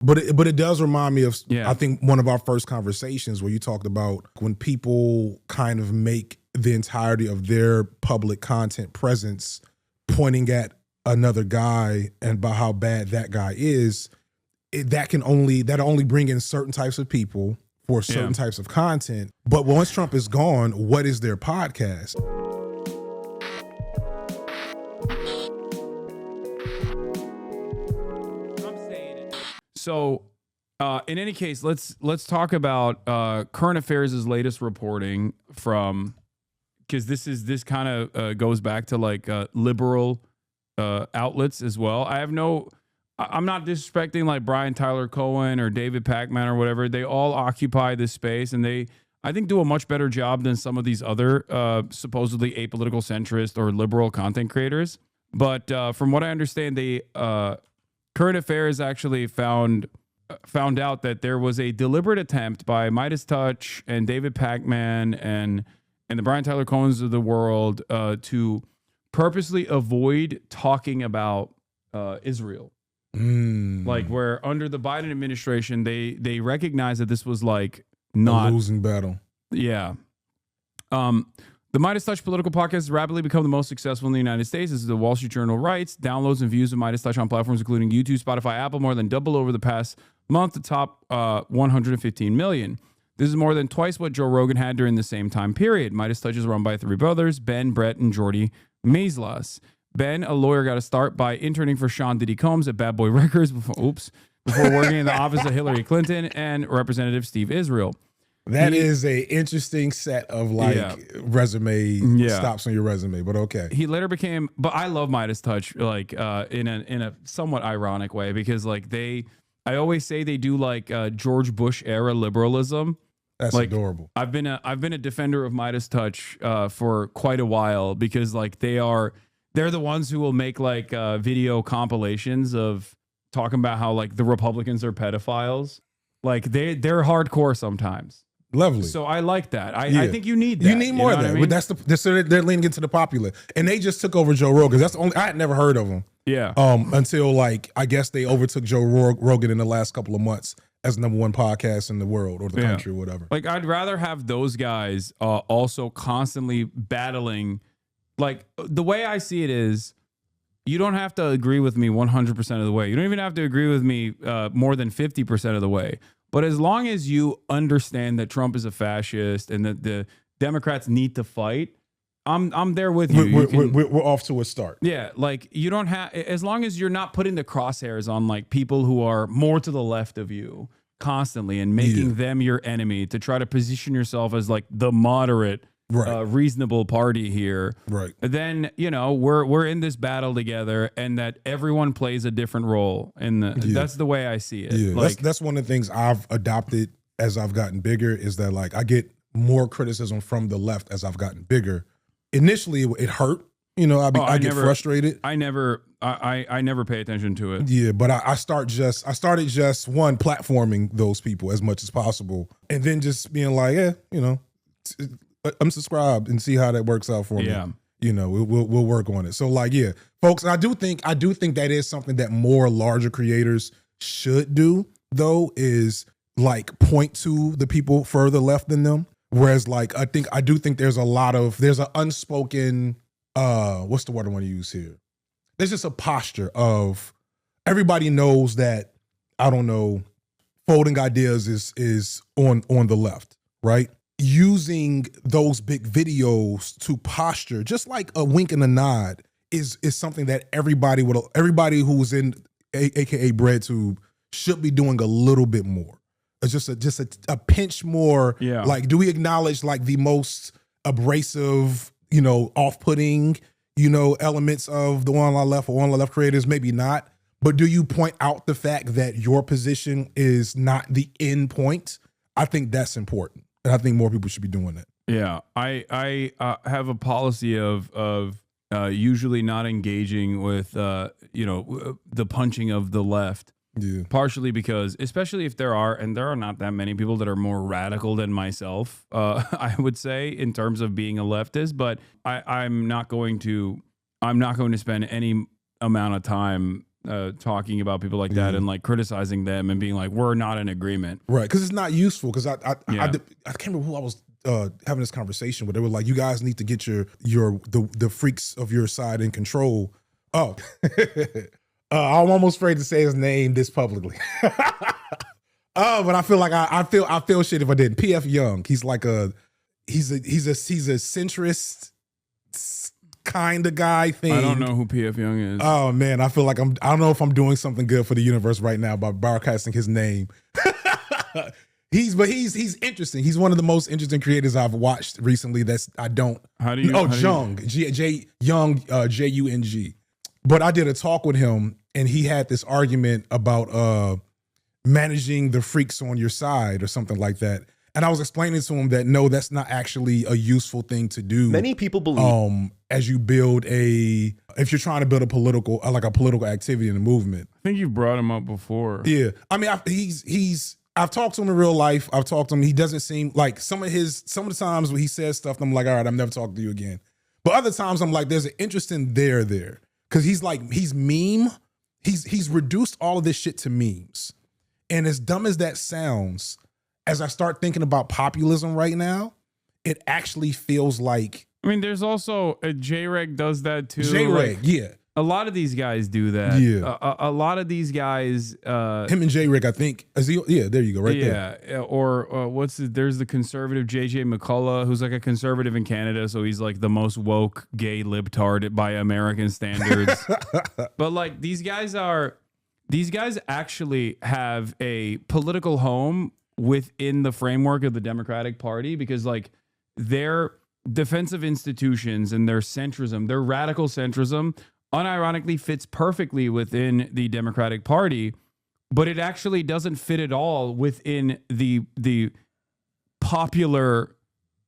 But it does remind me of, Yeah. I think, one of our first conversations where you talked about when people kind of make the entirety of their public content presence pointing at another guy and about how bad that guy is, that only bring in certain types of people for certain types of content. But once Trump is gone, what is their podcast? So, in any case, let's talk about current affairs' latest reporting from, because this kind of goes back to like liberal outlets as well. I'm not disrespecting like Brian Tyler Cohen or David Pakman or whatever. They all occupy this space, and they, I think, do a much better job than some of these other supposedly apolitical centrist or liberal content creators. But from what I understand, they current affairs actually found out that there was a deliberate attempt by Midas Touch and David Pakman and the Brian Tyler Cohens of the world to purposely avoid talking about Israel. Like, where under the Biden administration, they recognized that this was like not a losing battle. Yeah. The Midas Touch political podcast has rapidly become the most successful in the United States. This is the Wall Street Journal writes. Downloads and views of Midas Touch on platforms including YouTube, Spotify, Apple more than double over the past month to top 115 million. This is more than twice what Joe Rogan had during the same time period. Midas Touch is run by three brothers, Ben, Brett, and Jordy Maislas. Ben, a lawyer, got a start by interning for Sean Diddy Combs at Bad Boy Records before working in the office of Hillary Clinton and Representative Steve Israel. That is a interesting set of resume stops on your resume, but okay. He later became, but I love Midas Touch like in a somewhat ironic way, because like I always say they do like George Bush era liberalism. That's like, adorable. I've been a defender of Midas Touch for quite a while, because like they're the ones who will make like video compilations of talking about how like the Republicans are pedophiles. Like they're hardcore sometimes. Lovely. So I like that. I think you need that. You need more of that. I mean? But they're leaning into the popular, and they just took over Joe Rogan. That's the only, I had never heard of them. Yeah. Until like I guess they overtook Joe Rogan in the last couple of months as #1 podcast in the world or the country or whatever. Like I'd rather have those guys also constantly battling. Like the way I see it is, you don't have to agree with me 100% of the way. You don't even have to agree with me more than 50% of the way. But as long as you understand that Trump is a fascist and that the Democrats need to fight, I'm there with you. We're off to a start. Yeah, like you don't have, as long as you're not putting the crosshairs on like people who are more to the left of you constantly and making them your enemy to try to position yourself as like the moderate, reasonable party here. Right. Then, you know, we're in this battle together, and that everyone plays a different role. And that's the way I see it. Yeah, like, that's one of the things I've adopted as I've gotten bigger, is that like I get more criticism from the left as I've gotten bigger. Initially, it hurt. You know, I get frustrated. I never pay attention to it. Yeah, but I started just one, platforming those people as much as possible, and then just being like, you know, unsubscribe and see how that works out for me. You know, we'll work on it. So like, yeah, folks, I do think that is something that more larger creators should do, though, is like point to the people further left than them. Whereas like, I do think there's an unspoken, what's the word I want to use here? There's just a posture of everybody knows that, I don't know, folding ideas is on the left, right? Using those big videos to posture, just like a wink and a nod, is something that everybody who's in AKA BreadTube should be doing a little bit more. It's just a pinch more. Yeah. Like, do we acknowledge like the most abrasive, you know, off-putting, you know, elements of the One on the Left or One on the Left creators? Maybe not. But do you point out the fact that your position is not the end point? I think that's important. And I think more people should be doing that. Yeah, I have a policy of usually not engaging with you know, the punching of the left. Yeah. Partially because, especially if there are not that many people that are more radical than myself, I would say, in terms of being a leftist. But I'm not going to spend any amount of time talking about people like that and like criticizing them and being like, we're not in agreement. Right. Because it's not useful. Because I can't remember who I was having this conversation with. They were like, you guys need to get the freaks of your side in control. Oh, I'm almost afraid to say his name this publicly. Oh, but I feel like I feel shit if I didn't. PF Young. He's like he's a centrist kind of guy thing. I don't know who PF Young is. Oh man, I feel like I don't know if I'm doing something good for the universe right now by broadcasting his name. He's interesting. He's one of the most interesting creators I've watched recently. Jung, Jung. But I did a talk with him, and he had this argument about managing the freaks on your side or something like that. And I was explaining to him that no, that's not actually a useful thing to do. Many people believe as you build if you're trying to build a political activity in a movement. I think you've brought him up before. Yeah, I mean, I've talked to him in real life. I've talked to him. He doesn't seem like some of the times when he says stuff, I'm like, all right, I'm never talking to you again. But other times I'm like, there's an interest in there. Because he's reduced all of this shit to memes. And as dumb as that sounds, as I start thinking about populism right now, it actually feels like. I mean, there's also J-Reg does that too. J-Reg, yeah. A lot of these guys do that. Yeah. A lot of these guys. Him and J-Reg, I think. Yeah, there you go, right there. Yeah. Or there's the conservative JJ McCullough, who's like a conservative in Canada, so he's like the most woke gay libtard by American standards. But like these guys actually have a political home within the framework of the Democratic Party, because like their defensive institutions and their centrism, their radical centrism, unironically fits perfectly within the Democratic Party, but it actually doesn't fit at all within the popular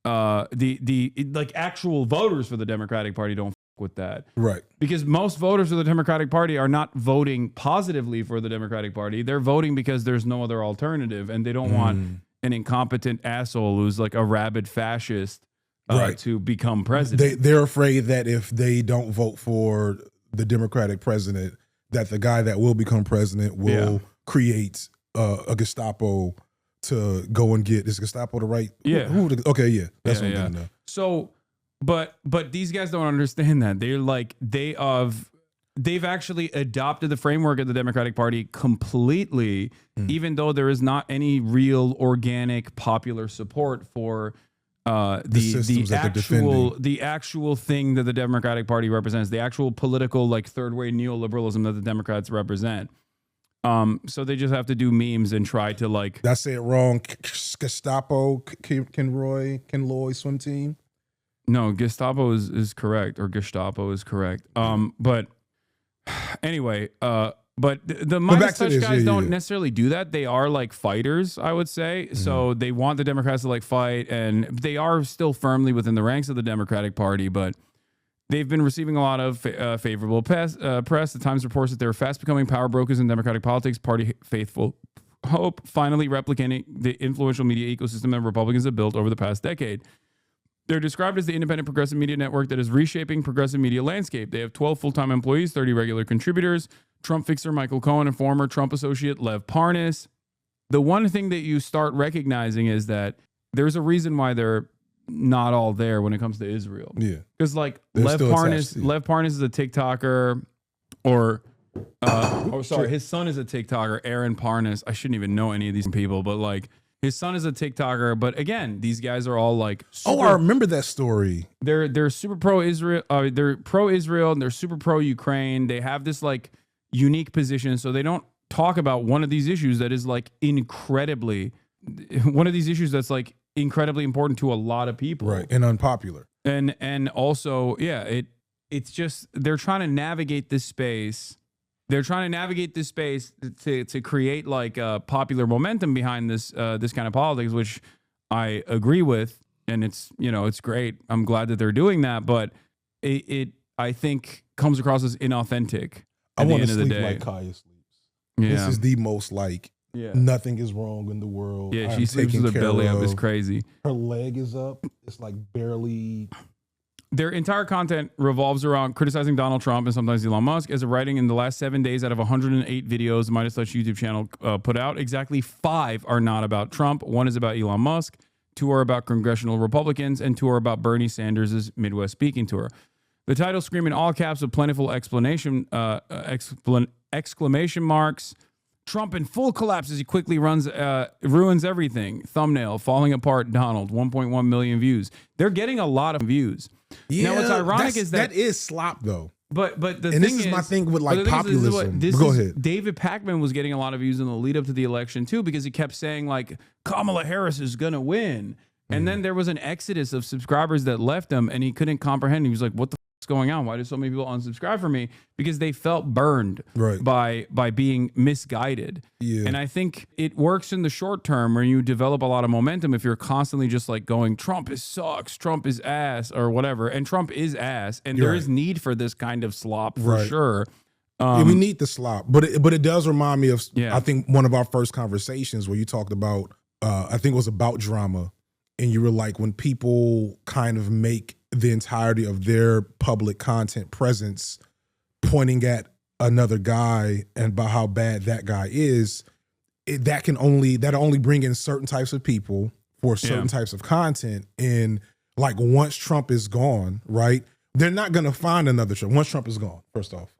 like actual voters for the Democratic Party don't with that. Right. Because most voters for the Democratic Party are not voting positively for the Democratic Party. They're voting because there's no other alternative, and they don't want an incompetent asshole who's like a rabid fascist to become president. They're afraid that if they don't vote for the Democratic president, that the guy that will become president will create a Gestapo to go and get. Is Gestapo the right? Yeah. Okay, yeah. That's what I'm doing now. So, but these guys don't understand that. They're like, they've actually adopted the framework of the Democratic Party completely, even though there is not any real organic popular support for the actual thing that the Democratic Party represents, the actual political like third way neoliberalism that the Democrats represent. So they just have to do memes and try to like. Did I say it wrong? Gestapo, Kenloy swim team. No, Gestapo is correct, or Gestapo is correct. But anyway, but the Midas Touch guys don't necessarily do that. They are like fighters, I would say. So they want the Democrats to like fight, and they are still firmly within the ranks of the Democratic Party, but they've been receiving a lot of favorable press. The Times reports that they're fast becoming power brokers in Democratic politics, party faithful hope, finally replicating the influential media ecosystem that Republicans have built over the past decade. They're described as the independent progressive media network that is reshaping progressive media landscape. They have 12 full-time employees, 30 regular contributors, Trump fixer Michael Cohen and former Trump associate Lev Parnas. The one thing that you start recognizing is that there's a reason why they're not all there when it comes to Israel. Yeah. Because like Lev Parnas is a TikToker, his son is a TikToker, Aaron Parnas. I shouldn't even know any of these people, but like his son is a TikToker. But again, these guys are all like I remember that story. They're super pro-Israel. They're pro-Israel and they're super pro-Ukraine. They have this like unique position, so they don't talk about one of these issues that is like incredibly important to a lot of people, right? And unpopular, and also it's just they're trying to navigate this space. They're trying to navigate this space to create like a popular momentum behind this kind of politics, which I agree with, and it's great. I'm glad that they're doing that, but it I think comes across as inauthentic. I want to sleep like Kaya sleeps. Yeah. This is the most like nothing is wrong in the world. Yeah, she sleeps with her belly up. It's crazy. Her leg is up. It's like barely. Their entire content revolves around criticizing Donald Trump and sometimes Elon Musk. As of writing, in the last 7 days, out of 108 videos Midas Touch YouTube channel put out, exactly 5 are not about Trump. 1 is about Elon Musk. 2 are about congressional Republicans, and 2 are about Bernie Sanders' Midwest speaking tour. The title scream in all caps with plentiful exclamation marks. Trump in full collapse as he quickly ruins everything. Thumbnail, falling apart Donald, 1.1 million views. They're getting a lot of views. Yeah, now, what's ironic is that is slop, though. But the and thing this is my thing with like populism. Go ahead. David Pakman was getting a lot of views in the lead up to the election too, because he kept saying like Kamala Harris is gonna win, and then there was an exodus of subscribers that left him, and he couldn't comprehend. He was like, "What the f is going on? Why do so many people unsubscribe from me?" Because they felt burned by being misguided. Yeah. And I think it works in the short term where you develop a lot of momentum if you're constantly just like going, Trump is sucks, Trump is ass, or whatever. And Trump is ass, and there is need for this kind of slop for sure. Yeah, we need the slop, but it does remind me of I think one of our first conversations where you talked about I think it was about drama, and you were like, when people kind of make the entirety of their public content presence pointing at another guy and about how bad that guy is, that only bring in certain types of people for certain types of content. And like once Trump is gone, right, they're not going to find another Trump. Once Trump is gone, first off,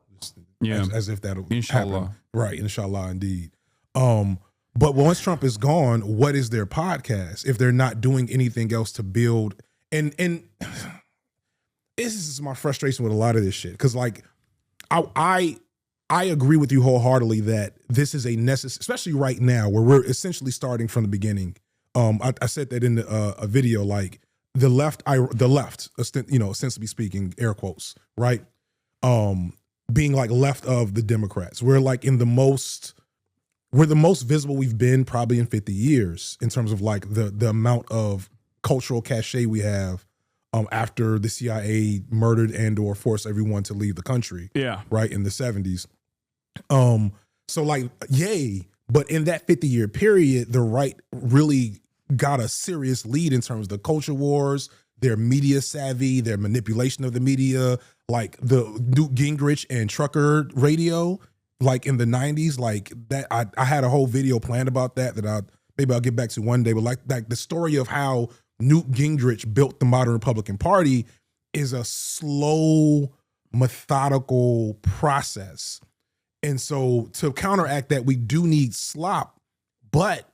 as if that'll happen. Right, inshallah, indeed. But once Trump is gone, what is their podcast if they're not doing anything else to build? And this is my frustration with a lot of this shit, because like I agree with you wholeheartedly that this is a necessary, especially right now where we're essentially starting from the beginning. I said that in a video, like the left, ostensibly speaking, air quotes, right? Being like left of the Democrats. We're like we're the most visible we've been probably in 50 years in terms of like the amount of cultural cachet we have after the CIA murdered and or forced everyone to leave the country. Yeah. Right, in the 70s. So like, yay. But in that 50-year period, the right really got a serious lead in terms of the culture wars, their media savvy, their manipulation of the media, like the Newt Gingrich and trucker radio, like in the 90s, like that. I had a whole video planned about that maybe I'll get back to one day, but like the story of how Newt Gingrich built the modern Republican Party is a slow, methodical process. And so to counteract that, we do need slop, but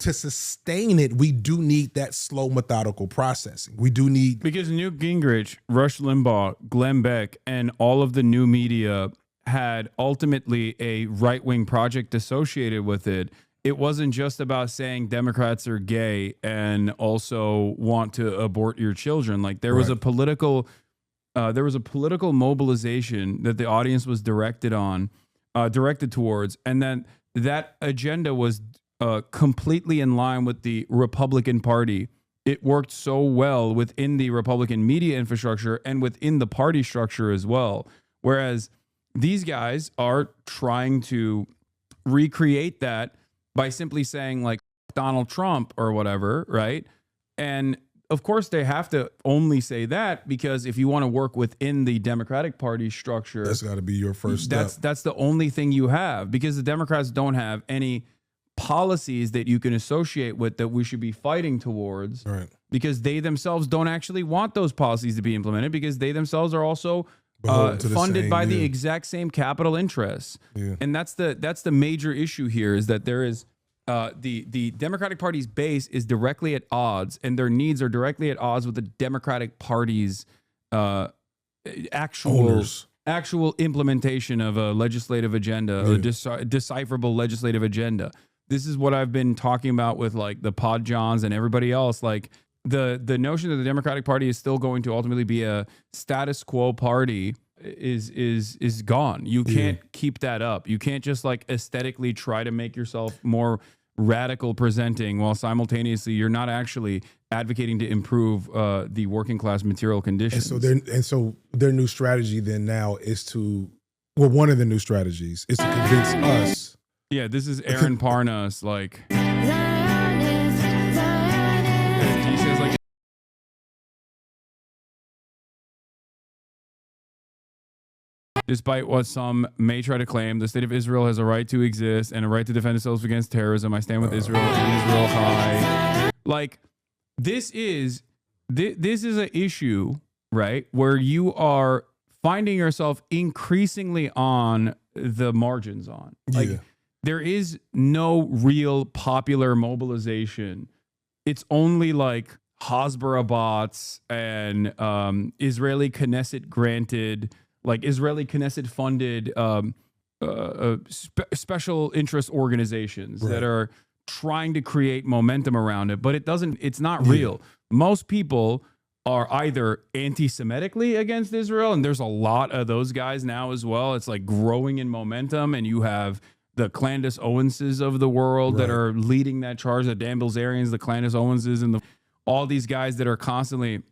to sustain it, we do need that slow, methodical processing. We do need... Because Newt Gingrich, Rush Limbaugh, Glenn Beck, and all of the new media had ultimately a right-wing project associated with it. It wasn't just about saying Democrats are gay and also want to abort your children. Like there was a political mobilization that the audience was directed towards, and then that agenda was completely in line with the Republican Party. It worked so well within the Republican media infrastructure and within the party structure as well. Whereas these guys are trying to recreate that by simply saying like Donald Trump or whatever, right? And of course they have to only say that because if you want to work within the Democratic Party structure, that's got to be your first step. That's the only thing you have, because the Democrats don't have any policies that you can associate with that we should be fighting towards, because they themselves don't actually want those policies to be implemented, because they themselves are also funded by the exact same capital interests. And that's the major issue here, is that there is the Democratic Party's base is directly at odds, and their needs are directly at odds with the Democratic Party's actual implementation of a legislative agenda, a decipherable legislative agenda. This is what I've been talking about with like the Pod Johns and everybody else. Like the notion that the Democratic Party is still going to ultimately be a status quo party is gone. You can't keep that up. You can't just like aesthetically try to make yourself more radical presenting while simultaneously you're not actually advocating to improve the working class material conditions. And so their new strategy then now is one of the new strategies is to convince us. Yeah, this is Aaron Parnas, like Despite what some may try to claim, the state of Israel has a right to exist and a right to defend itself against terrorism. I stand with Israel and Israel high. Like, this is an issue, right, where you are finding yourself increasingly on the margins on. Like, there is no real popular mobilization. It's only like Hasbara bots and Israeli Knesset granted, like Israeli Knesset funded special interest organizations that are trying to create momentum around it, but it's not real. Most people are either anti-Semitically against Israel, and there's a lot of those guys now as well. It's like growing in momentum, and you have the Candace Owenses of the world that are leading that charge, the Dan Bilzerians, the Candace Owenses, and all these guys that are constantly,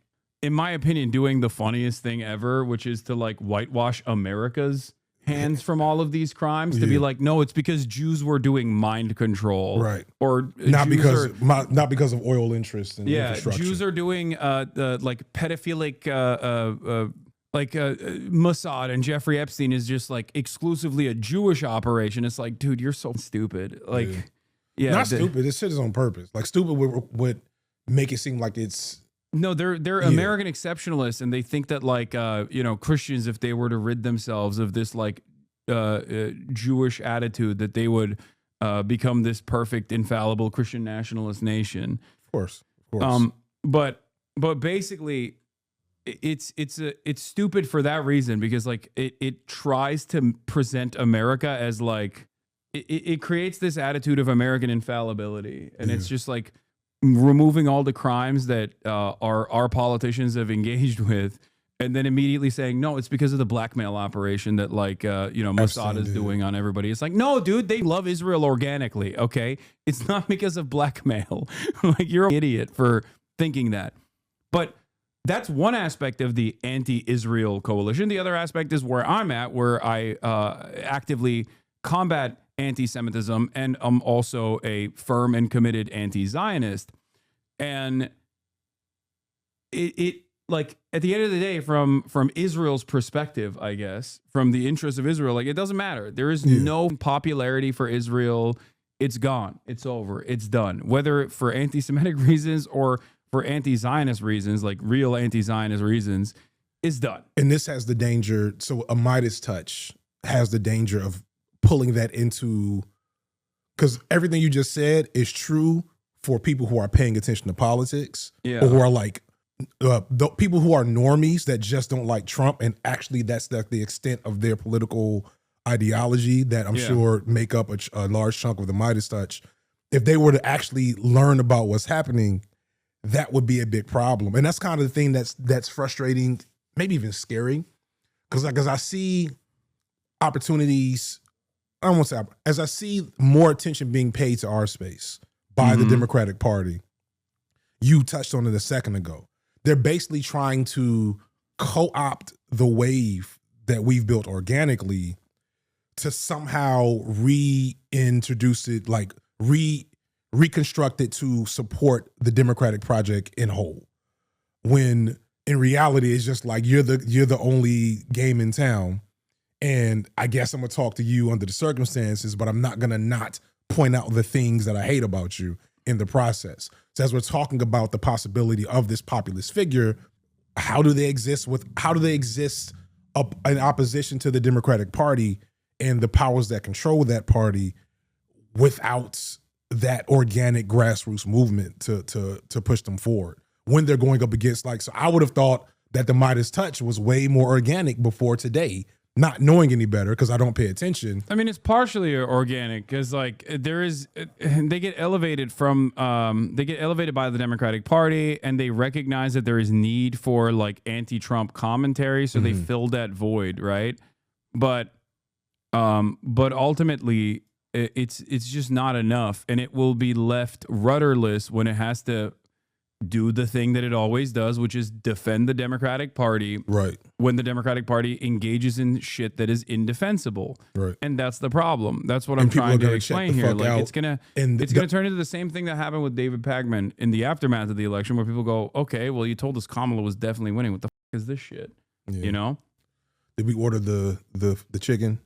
in my opinion, doing the funniest thing ever, which is to like whitewash America's hands from all of these crimes, to be like, no, it's because Jews were doing mind control, or not because of oil interests and infrastructure. Jews are doing like pedophilic Mossad, and Jeffrey Epstein is just like exclusively a Jewish operation. It's like, dude, you're so stupid. Like, not stupid. This shit is on purpose. Like, stupid would make it seem like it's. No, they're American exceptionalists, and they think that like Christians, if they were to rid themselves of this like Jewish attitude, that they would become this perfect, infallible Christian nationalist nation. Of course. But basically, it's stupid for that reason, because like it tries to present America as like it creates this attitude of American infallibility, and it's just like removing all the crimes that our politicians have engaged with, and then immediately saying, no, it's because of the blackmail operation that like Mossad is doing on everybody. It's like, no, dude, they love Israel organically. Okay, it's not because of blackmail. Like, you're an idiot for thinking that. But that's one aspect of the anti-Israel coalition. The other aspect is where I'm at, where I actively combat anti-Semitism, and I'm also a firm and committed anti-Zionist. And it like, at the end of the day, from Israel's perspective, I guess, from the interests of Israel, like, it doesn't matter. There is no popularity for Israel. It's gone. It's over. It's done. Whether for anti-Semitic reasons or for anti-Zionist reasons, like real anti-Zionist reasons, is done. And this has the danger. So a Midas touch has the danger of pulling that into, because everything you just said is true for people who are paying attention to politics, or who are like the people who are normies that just don't like Trump, and actually that's like the extent of their political ideology that I'm sure make up a large chunk of the Midas touch. If they were to actually learn about what's happening, that would be a big problem. And that's kind of the thing that's frustrating, maybe even scary, because I see opportunities. I don't want to say, as I see more attention being paid to our space by the Democratic Party. You touched on it a second ago. They're basically trying to co-opt the wave that we've built organically to somehow reintroduce it, like reconstruct it to support the Democratic project in whole. When in reality, it's just like you're the only game in town. And I guess I'm gonna talk to you under the circumstances, but I'm not gonna not point out the things that I hate about you in the process. So as we're talking about the possibility of this populist figure, how do they exist in opposition to the Democratic Party and the powers that control that party without that organic grassroots movement to push them forward when they're going up against, like, so I would have thought that the Midas touch was way more organic before today, not knowing any better because I don't pay attention. I mean, it's partially organic because like they get elevated by the Democratic Party, and they recognize that there is need for like anti-Trump commentary. So they filled that void. Right. But ultimately it's just not enough, and it will be left rudderless when it has to do the thing that it always does, which is defend the Democratic Party. Right. When the Democratic Party engages in shit that is indefensible. Right. And that's the problem. That's what I'm trying to explain here. Like, it's gonna turn into the same thing that happened with David Pagman in the aftermath of the election, where people go, okay, well, you told us Kamala was definitely winning. What the fuck is this shit? Yeah. You know? Did we order the chicken?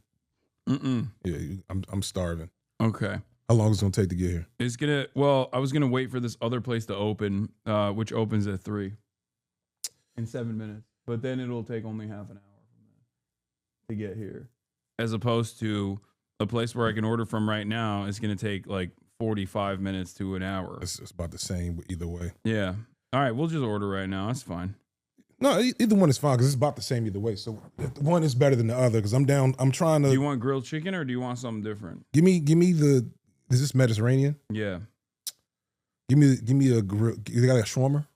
Mm-mm. Yeah, I'm starving. Okay. How long is it gonna take to get here? It's gonna. Well, I was gonna wait for this other place to open, which opens at 3 in 7 minutes. But then it'll take only half an hour from that to get here, as opposed to a place where I can order from right now. It's gonna take like 45 minutes to an hour. It's about the same either way. Yeah. All right, we'll just order right now. That's fine. No, either one is fine because it's about the same either way. So one is better than the other because I'm down. I'm trying to. Do you want grilled chicken or do you want something different? Give me the. Is this Mediterranean? Yeah. Give me a grill. You got a shawarma?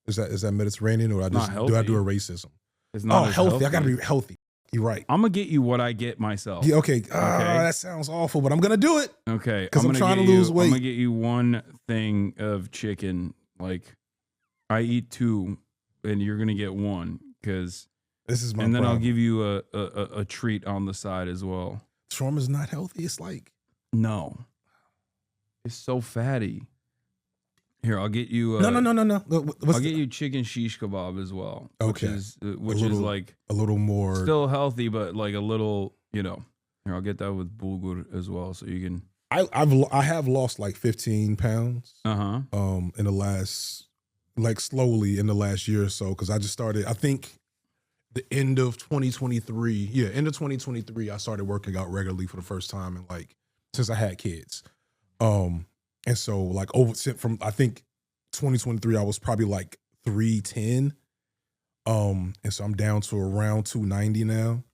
Is that Mediterranean or do I do a racism? It's not healthy. I gotta be healthy. You're right. I'm gonna get you what I get myself. Yeah, okay. That sounds awful, but I'm gonna do it. Okay. Because I'm trying to lose weight. I'm gonna get you one thing of chicken. Like I eat 2, and you're gonna get 1 because this is my. And then problem. I'll give you a treat on the side as well. Shawarma's not healthy. It's like no. It's so fatty. Here, I'll get you. No. I'll get you chicken shish kebab as well. Okay. Which is like a little more still healthy, but like a little, Here, I'll get that with bulgur as well, so you can. I have lost like 15 pounds. In the last, like slowly in the last year or so, because I just started. I think the end of 2023. Yeah, end of 2023. I started working out regularly for the first time and like since I had kids. And so like from I think 2023, I was probably like 310. And so I'm down to around 290 now.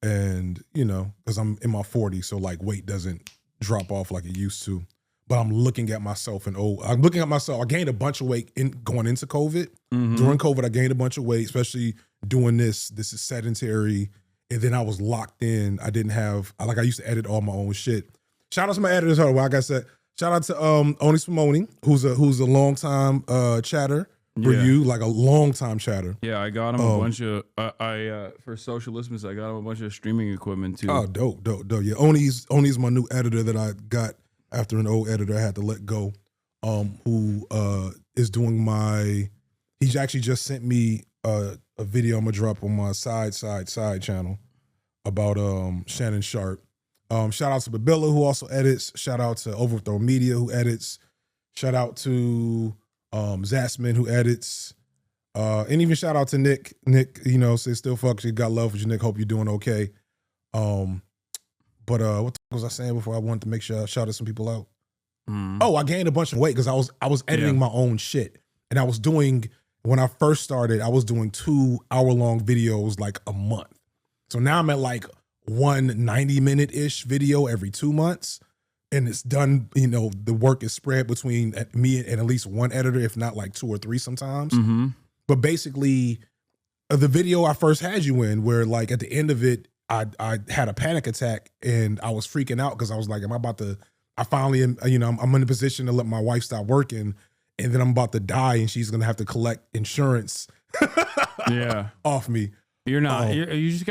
And because I'm in my 40s, so like weight doesn't drop off like it used to. But I'm looking at myself I gained a bunch of weight going into COVID. Mm-hmm. During COVID, I gained a bunch of weight, especially doing this. This is sedentary. And then I was locked in. I used to edit all my own shit. Shout out to my editors. Like I said, shout out to Oni Simone, who's a long time chatter for you, like a long time chatter. Yeah, I got him a bunch of for Socialismus. I got him a bunch of streaming equipment too. Oh, dope. Yeah, Oni's my new editor that I got after an old editor I had to let go. Who is doing he's actually just sent me a video I'm gonna drop on my side channel about Shannon Sharp. Shout out to Babilla who also edits. Shout out to Overthrow Media who edits. Shout out to Zassman who edits. And even shout out to Nick. Nick, says still fucks you. Got love for you, Nick. Hope you're doing okay. But what the fuck was I saying before? I wanted to make sure I shouted some people out. Oh, I gained a bunch of weight because I was editing my own shit. And I was doing, when I first started, I was doing 2-hour-long videos like a month. So now I'm at like one 90-minute-ish video every 2 months. And it's done, the work is spread between me and at least one editor, if not like 2 or 3 sometimes. Mm-hmm. But basically, the video I first had you in, where like at the end of it, I had a panic attack and I was freaking out because I was like, I finally am, I'm in a position to let my wife stop working and then I'm about to die and she's going to have to collect insurance off me. You're not. You just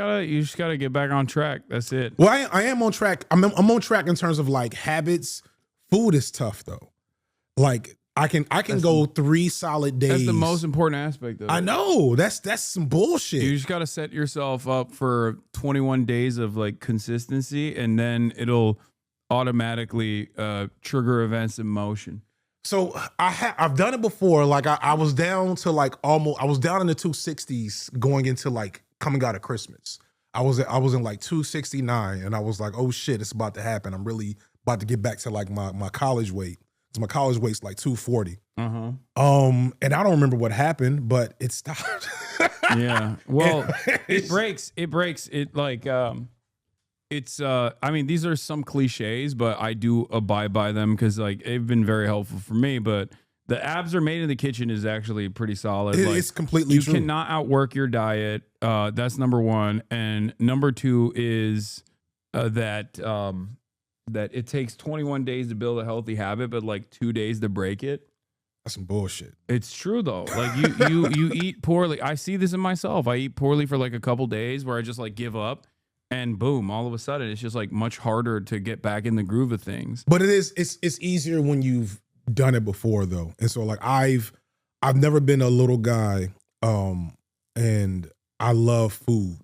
gotta get back on track. That's it. Well, I am on track. I'm on track in terms of like habits. Food is tough though. Like I can go 3 solid days. That's the most important aspect of it. I know. That's some bullshit. You just gotta set yourself up for 21 days of like consistency, and then it'll automatically trigger events in motion. So I've done it before. Like I was down to like I was down in the 260s going into like coming out of Christmas. I was in like 269 and I was like, oh shit, it's about to happen. I'm really about to get back to like my college weight. So my college weight's like 240. Uh-huh. And I don't remember what happened, but it stopped. Yeah. Well, it breaks. It like it's I mean, these are some cliches, but I do abide by them because like they've been very helpful for me. But the abs are made in the kitchen is actually pretty solid. It's completely true. You cannot outwork your diet. That's number one. And number two is that it takes 21 days to build a healthy habit, but like 2 days to break it. That's some bullshit. It's true though. Like you eat poorly. I see this in myself. I eat poorly for like a couple days where I just like give up. And boom, all of a sudden, it's just like much harder to get back in the groove of things. But it's easier when you've done it before though. And so like I've never been a little guy, and I love food.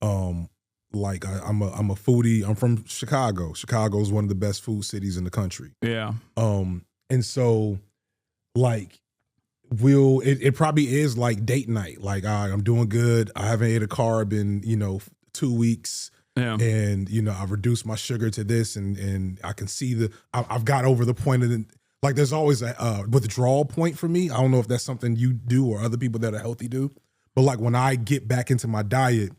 Like I'm a foodie. I'm from Chicago. Chicago is one of the best food cities in the country. Yeah. And so like it probably is like date night. Like I'm doing good. I haven't ate a carb in 2 weeks. Yeah. And I've reduced my sugar to this, and I can see I've got over the point of like there's always a withdrawal point for me. I don't know if that's something you do or other people that are healthy do, but like when I get back into my diet,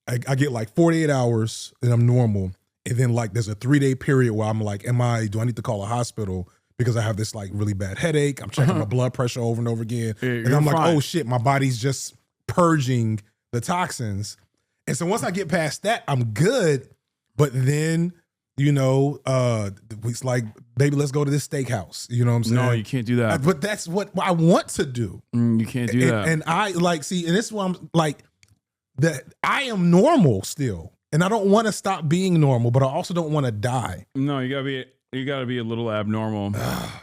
I get like 48 hours and I'm normal, and then like there's a 3-day period where I'm like, do I need to call a hospital because I have this like really bad headache? I'm checking my blood pressure over and over again, and I'm like, oh shit, my body's just purging the toxins. And so once I get past that, I'm good. But then, it's like, baby, let's go to this steakhouse. You know what I'm saying? No, you can't do that. But that's what I want to do. You can't do that. And I like, see, and this is why I'm like, that I am normal still. And I don't want to stop being normal, but I also don't want to die. No, you gotta be a little abnormal.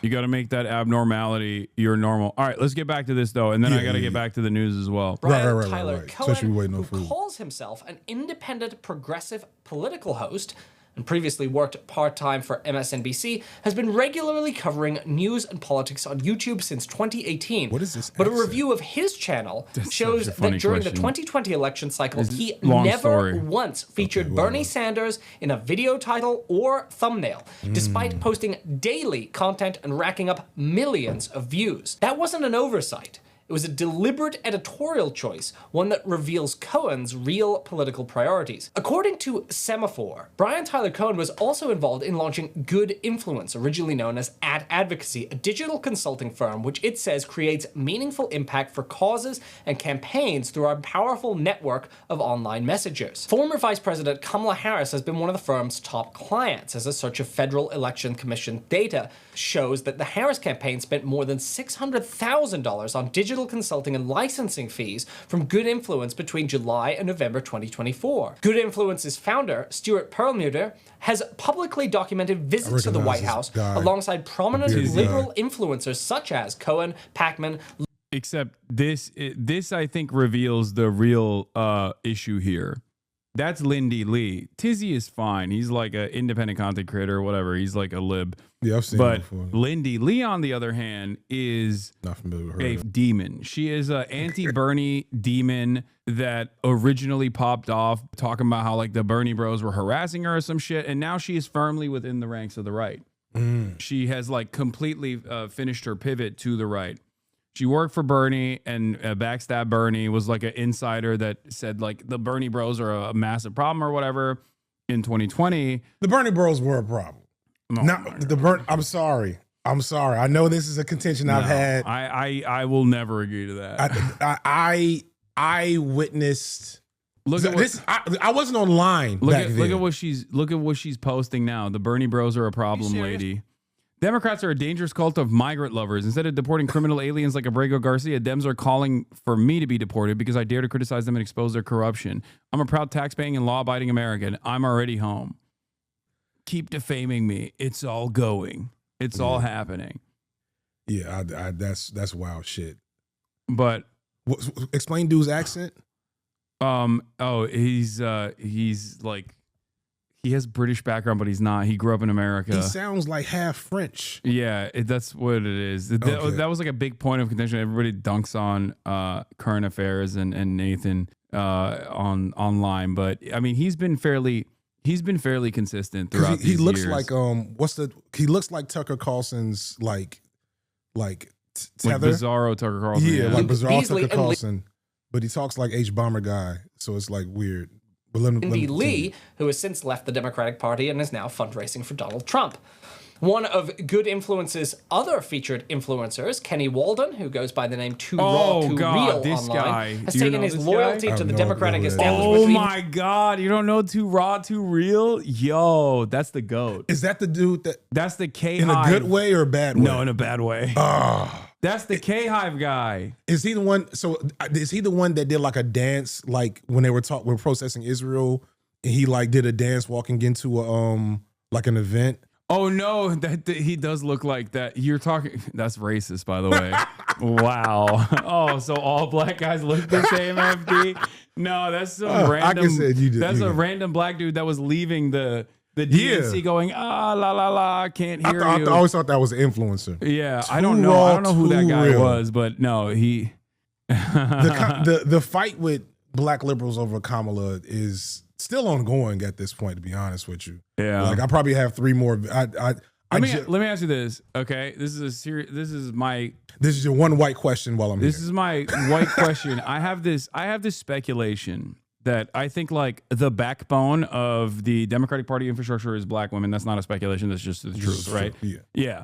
You gotta make that abnormality your normal. All right, let's get back to this though, and then I gotta get back to the news as well. Brian Tyler Cohen, who food. calls himself an independent progressive political host and previously worked part-time for MSNBC, has been regularly covering news and politics on YouTube since 2018. What is this But accent? a review of his channel shows that during the 2020 election cycle, he long never story. once featured Bernie Sanders in a video title or thumbnail, despite posting daily content and racking up millions of views. That wasn't an oversight. It was a deliberate editorial choice, one that reveals Cohen's real political priorities. According to Semaphore, Brian Tyler Cohen was also involved in launching Good Influence, originally known as Ad Advocacy, a digital consulting firm which it says creates meaningful impact for causes and campaigns through our powerful network of online messengers. Former Vice President Kamala Harris has been one of the firm's top clients, as a search of Federal Election Commission data shows that the Harris campaign spent more than $600,000 on digital consulting and licensing fees from Good Influence between July and November 2024. Good Influence's founder, Stuart Perlmutter, has publicly documented visits to the White House alongside prominent liberal influencers such as Cohen, Pacman. Except this I think reveals the real issue here. That's Lindy Lee. Tizzy is fine. He's like an independent content creator or whatever. He's like a lib. Yeah, I've seen him before. Lindy Lee, on the other hand, is not familiar with her. A demon. She is an anti-Bernie demon that originally popped off talking about how like the Bernie bros were harassing her or some shit, and now she is firmly within the ranks of the right. She has like completely finished her pivot to the right. She worked for Bernie and backstab Bernie, was like an insider that said like the Bernie bros are a massive problem or whatever in 2020. The Bernie bros were a problem. I'm sorry. I know this is a contention I've had. I will never agree to that. I witnessed. Look at this. I wasn't online. Look at what she's posting now. The Bernie bros are a problem, lady. Democrats are a dangerous cult of migrant lovers. Instead of deporting criminal aliens like Abrego Garcia, Dems are calling for me to be deported because I dare to criticize them and expose their corruption. I'm a proud tax-paying and law-abiding American. I'm already home. Keep defaming me. It's all going. It's all happening. Yeah, that's wild shit. But explain dude's accent. He's like, he has British background, but he's not. He grew up in America. He sounds like half French. Yeah, that's what it is. That was like a big point of contention. Everybody dunks on current affairs and Nathan online, but I mean, he's been fairly consistent throughout these he looks years. Like he looks like Tucker Carlson's like tether. Bizarro Tucker Carlson. Yeah, like Bizarro Tucker Carlson. But he talks like H Bomber guy, so it's like weird. Lindy Lee, who has since left the Democratic Party and is now fundraising for Donald Trump. One of Good Influence's other featured influencers, Kenny Walden, who goes by the name Too Raw, Too Real online, has taken his loyalty to the Democratic establishment. Oh my God, you don't know Too Raw, Too Real? Yo, that's the GOAT. Is that the dude that's the K-Hive? In a good way or a bad way? No, in a bad way. That's the K-Hive guy. Is he the one? So is he the one that did like a dance, like when they were processing Israel, and he like did a dance walking into like an event? Oh no, that he does look like that. You're talking. That's racist, by the way. Wow. Oh, so all black guys look the same, FD? No, that's some random. That's a random black dude that was leaving the DNC going, la la la, can't hear you. I always thought that was an influencer. Yeah, I don't know. I don't know who that guy was, but no, he. the fight with black liberals over Kamala is still ongoing at this point, to be honest with you. Yeah, like I probably have 3 more. Let me ask you this, okay? This is your one white question while I'm here. This is my white question. I have this speculation that I think like the backbone of the Democratic Party infrastructure is black women. That's not a speculation. That's just the truth, right? Yeah.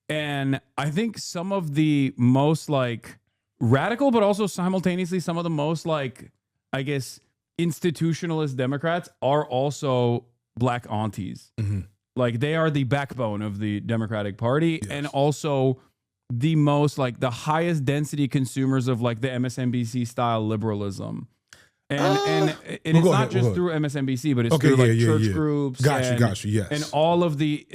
And I think some of the most like radical, but also simultaneously some of the most like, I guess, institutionalist Democrats are also black aunties. Mm-hmm. Like they are the backbone of the Democratic Party, and also the most like the highest density consumers of like the MSNBC style liberalism. And it's not just through MSNBC, but it's through like church groups. Got you, yes. And all of the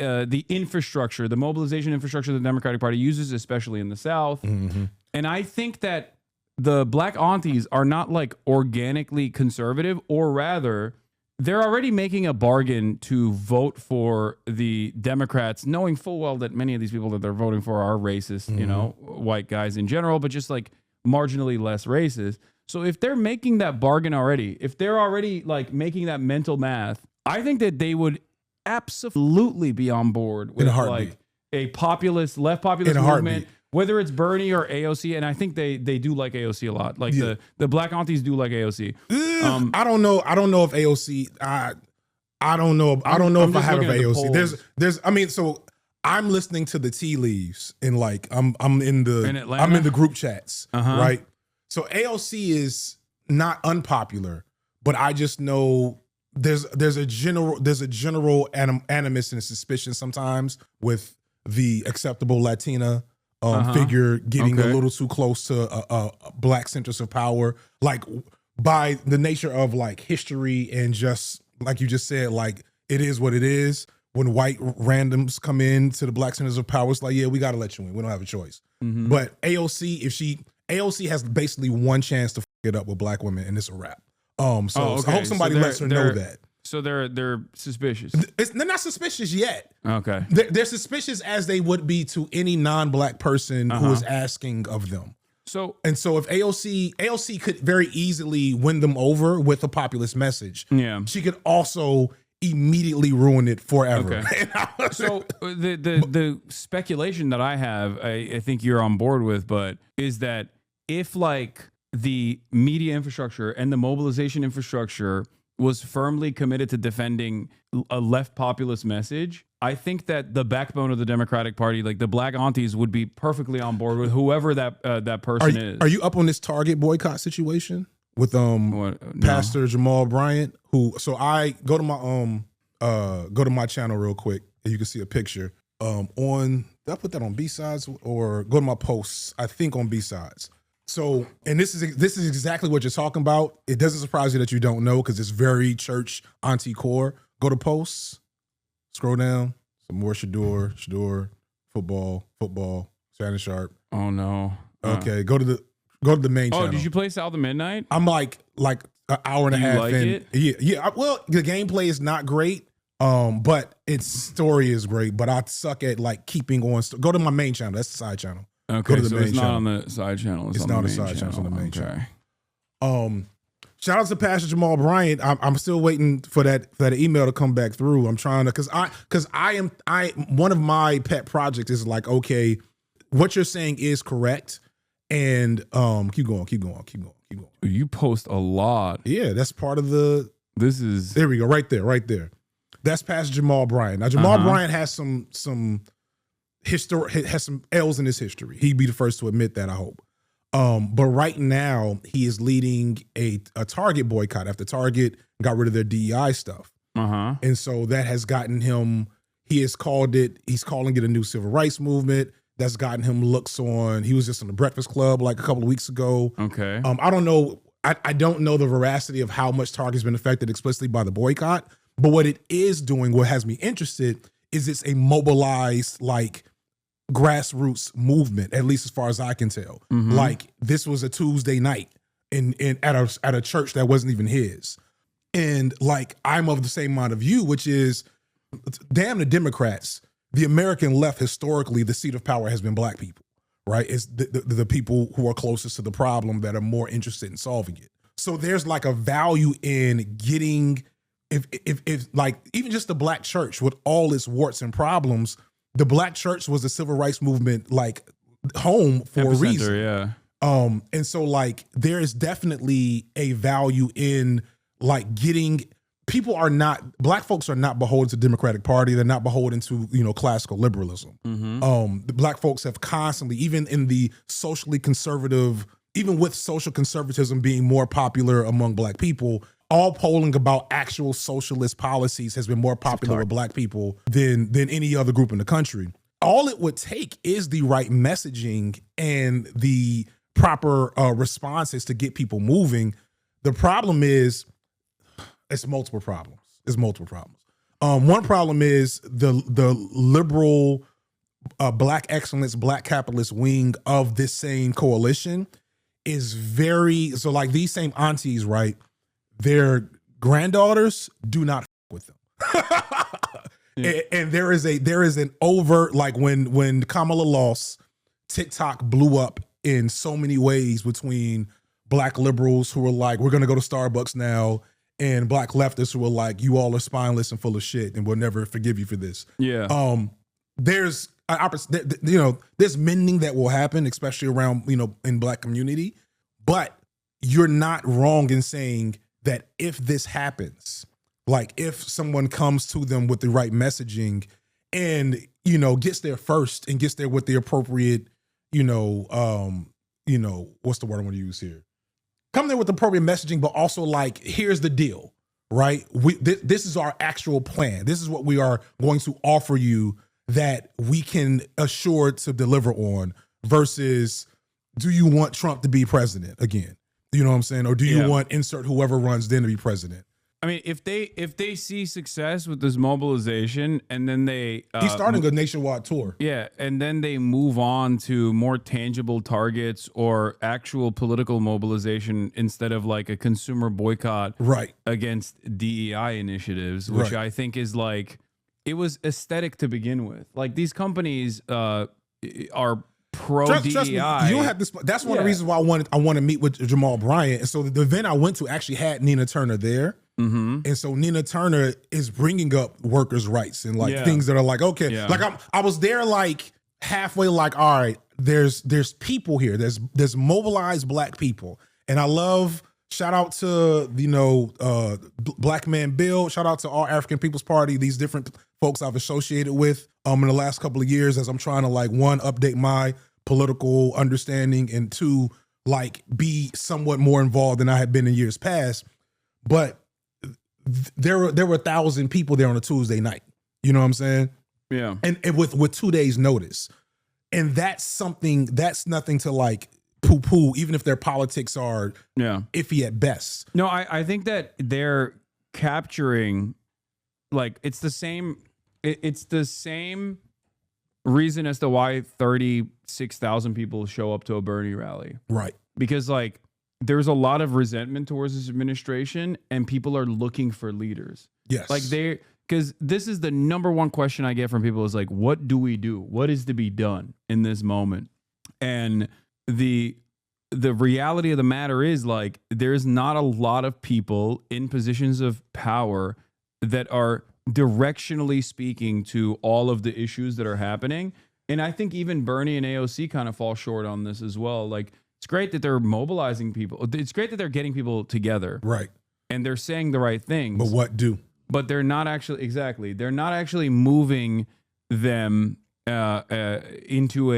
infrastructure, the mobilization infrastructure the Democratic Party uses, especially in the South. Mm-hmm. And I think that the black aunties are not like organically conservative, or rather, they're already making a bargain to vote for the Democrats, knowing full well that many of these people that they're voting for are racist, you know, white guys in general, but just like marginally less racist. So if they're making that bargain already, if they're already like making that mental math, I think that they would absolutely be on board with like a populist, left populist movement, whether it's Bernie or AOC. And I think they do like AOC a lot. Like the black aunties do like AOC. I don't know if AOC, I don't know if I have AOC. So I'm listening to the tea leaves and like I'm in the group chats, right? So AOC is not unpopular, but I just know there's a general animus and suspicion sometimes with the acceptable Latina figure getting a little too close to black centers of power, like by the nature of like history and just like you just said, like it is what it is. When white randoms come in to the black centers of power, it's like, yeah, we got to let you in. We don't have a choice. Mm-hmm. But AOC has basically one chance to f it up with black women, and it's a wrap. So I hope somebody lets her know that. So they're suspicious. They're not suspicious yet. Okay. They're suspicious as they would be to any non-black person who is asking of them. So if AOC could very easily win them over with a populist message. Yeah. She could also immediately ruin it forever. Okay. So the speculation that I have, I think you're on board with, but is that if like the media infrastructure and the mobilization infrastructure was firmly committed to defending a left populist message, I think that the backbone of the Democratic Party, like the black aunties, would be perfectly on board with whoever that person is. Are you up on this Target boycott situation with Pastor Jamal Bryant? So I go to my channel real quick and you can see a picture. Did I put that on B-sides or go to my posts? I think on B-sides. So, and this is exactly what you're talking about. It doesn't surprise you that you don't know because it's very church auntie core. Go to posts, scroll down, some more Shador, football, Shannon Sharp. Oh no. Okay, go to the main channel. Oh, did you play South of Midnight? I'm like an hour and a half in. It? Yeah. Well, the gameplay is not great, but its story is great. But I suck at like keeping on. Go to my main channel. That's the side channel. Okay, so it's not on the side channel. It's not a side channel. It's on the main channel. Shout out to Pastor Jamal Bryant. I'm still waiting for that email to come back through. I'm trying to because one of my pet projects is like, okay, what you're saying is correct, and keep going. You post a lot. Yeah, that's part of there we go, right there. That's Pastor Jamal Bryant. Now Jamal Bryant has some L's in his history. He'd be the first to admit that, I hope. But right now he is leading a Target boycott after Target got rid of their DEI stuff. And so that has gotten him, he's calling it a new civil rights movement. That's gotten him looks on. He was just on the Breakfast Club like a couple of weeks ago. Okay. I don't know. I don't know the veracity of how much Target's been affected explicitly by the boycott, but what it is doing, what has me interested, is it's a mobilized like grassroots movement, at least as far as I can tell. Like this was a Tuesday night at a church that wasn't even his. And like I'm of the same mind of you, which is damn the Democrats. The American left historically, the seat of power has been black people, right? It's the people who are closest to the problem that are more interested in solving it. So there's like a value in getting, if like even just the black church with all its warts and problems, the black church was the civil rights movement like home for a reason. Yeah. And so like there is definitely a value in like getting. Black folks are not beholden to the Democratic Party. They're not beholden to, classical liberalism. The black folks have constantly, even in the socially conservative, even with social conservatism being more popular among black people, all polling about actual socialist policies has been more popular with black people than any other group in the country. All it would take is the right messaging and the proper responses to get people moving. The problem is, it's multiple problems. One problem is the liberal, black excellence, black capitalist wing of this same coalition is so like these same aunties, right? Their granddaughters do not with them. And there is an overt, like when Kamala lost, TikTok blew up in so many ways between black liberals who were like, we're going to go to Starbucks now, and black leftists who were like, you all are spineless and full of shit and we'll never forgive you for this. Yeah. There's there's mending that will happen, especially around, in black community. But you're not wrong in saying that if this happens, like if someone comes to them with the right messaging and, gets there first and gets there with the appropriate, what's the word I want to use here? Come there with appropriate messaging, but also like, here's the deal, right? This is our actual plan. This is what we are going to offer you that we can assure to deliver on versus, do you want Trump to be president again? You know what I'm saying? Or do you want insert whoever runs then to be president? I mean, if they see success with this mobilization and then he's starting a nationwide tour. Yeah, and then they move on to more tangible targets or actual political mobilization instead of like a consumer boycott against DEI initiatives, which I think is like, it was aesthetic to begin with. Like these companies are pro DEI. Trust me, you don't have this. That's one of the reasons why I want to meet with Jamal Bryant. And so the event I went to actually had Nina Turner there. And so Nina Turner is bringing up workers' rights and like things that are like, okay, like I was there like halfway, like, all right, there's people here. There's mobilized black people. And I love, shout out to, Black Man Bill, shout out to all African People's Party, these different folks I've associated with in the last couple of years as I'm trying to like, one, update my political understanding, and two, like be somewhat more involved than I had been in years past. But there were 1,000 people there on a Tuesday night. You know what I'm saying? Yeah. And with 2 days notice. And that's nothing to like poo-poo, even if their politics are iffy at best. No, I think that they're capturing, like, it's the same reason as to why 36,000 people show up to a Bernie rally. Right. Because like there's a lot of resentment towards this administration and people are looking for leaders. Yes. Like because this is the number one question I get from people is like, what do we do? What is to be done in this moment? And the reality of the matter is like, there's not a lot of people in positions of power that are directionally speaking to all of the issues that are happening. And I think even Bernie and AOC kind of fall short on this as well. Like, it's great that they're mobilizing people. It's great that they're getting people together. Right. And they're saying the right things. But what do? But they're not actually, they're not actually moving them into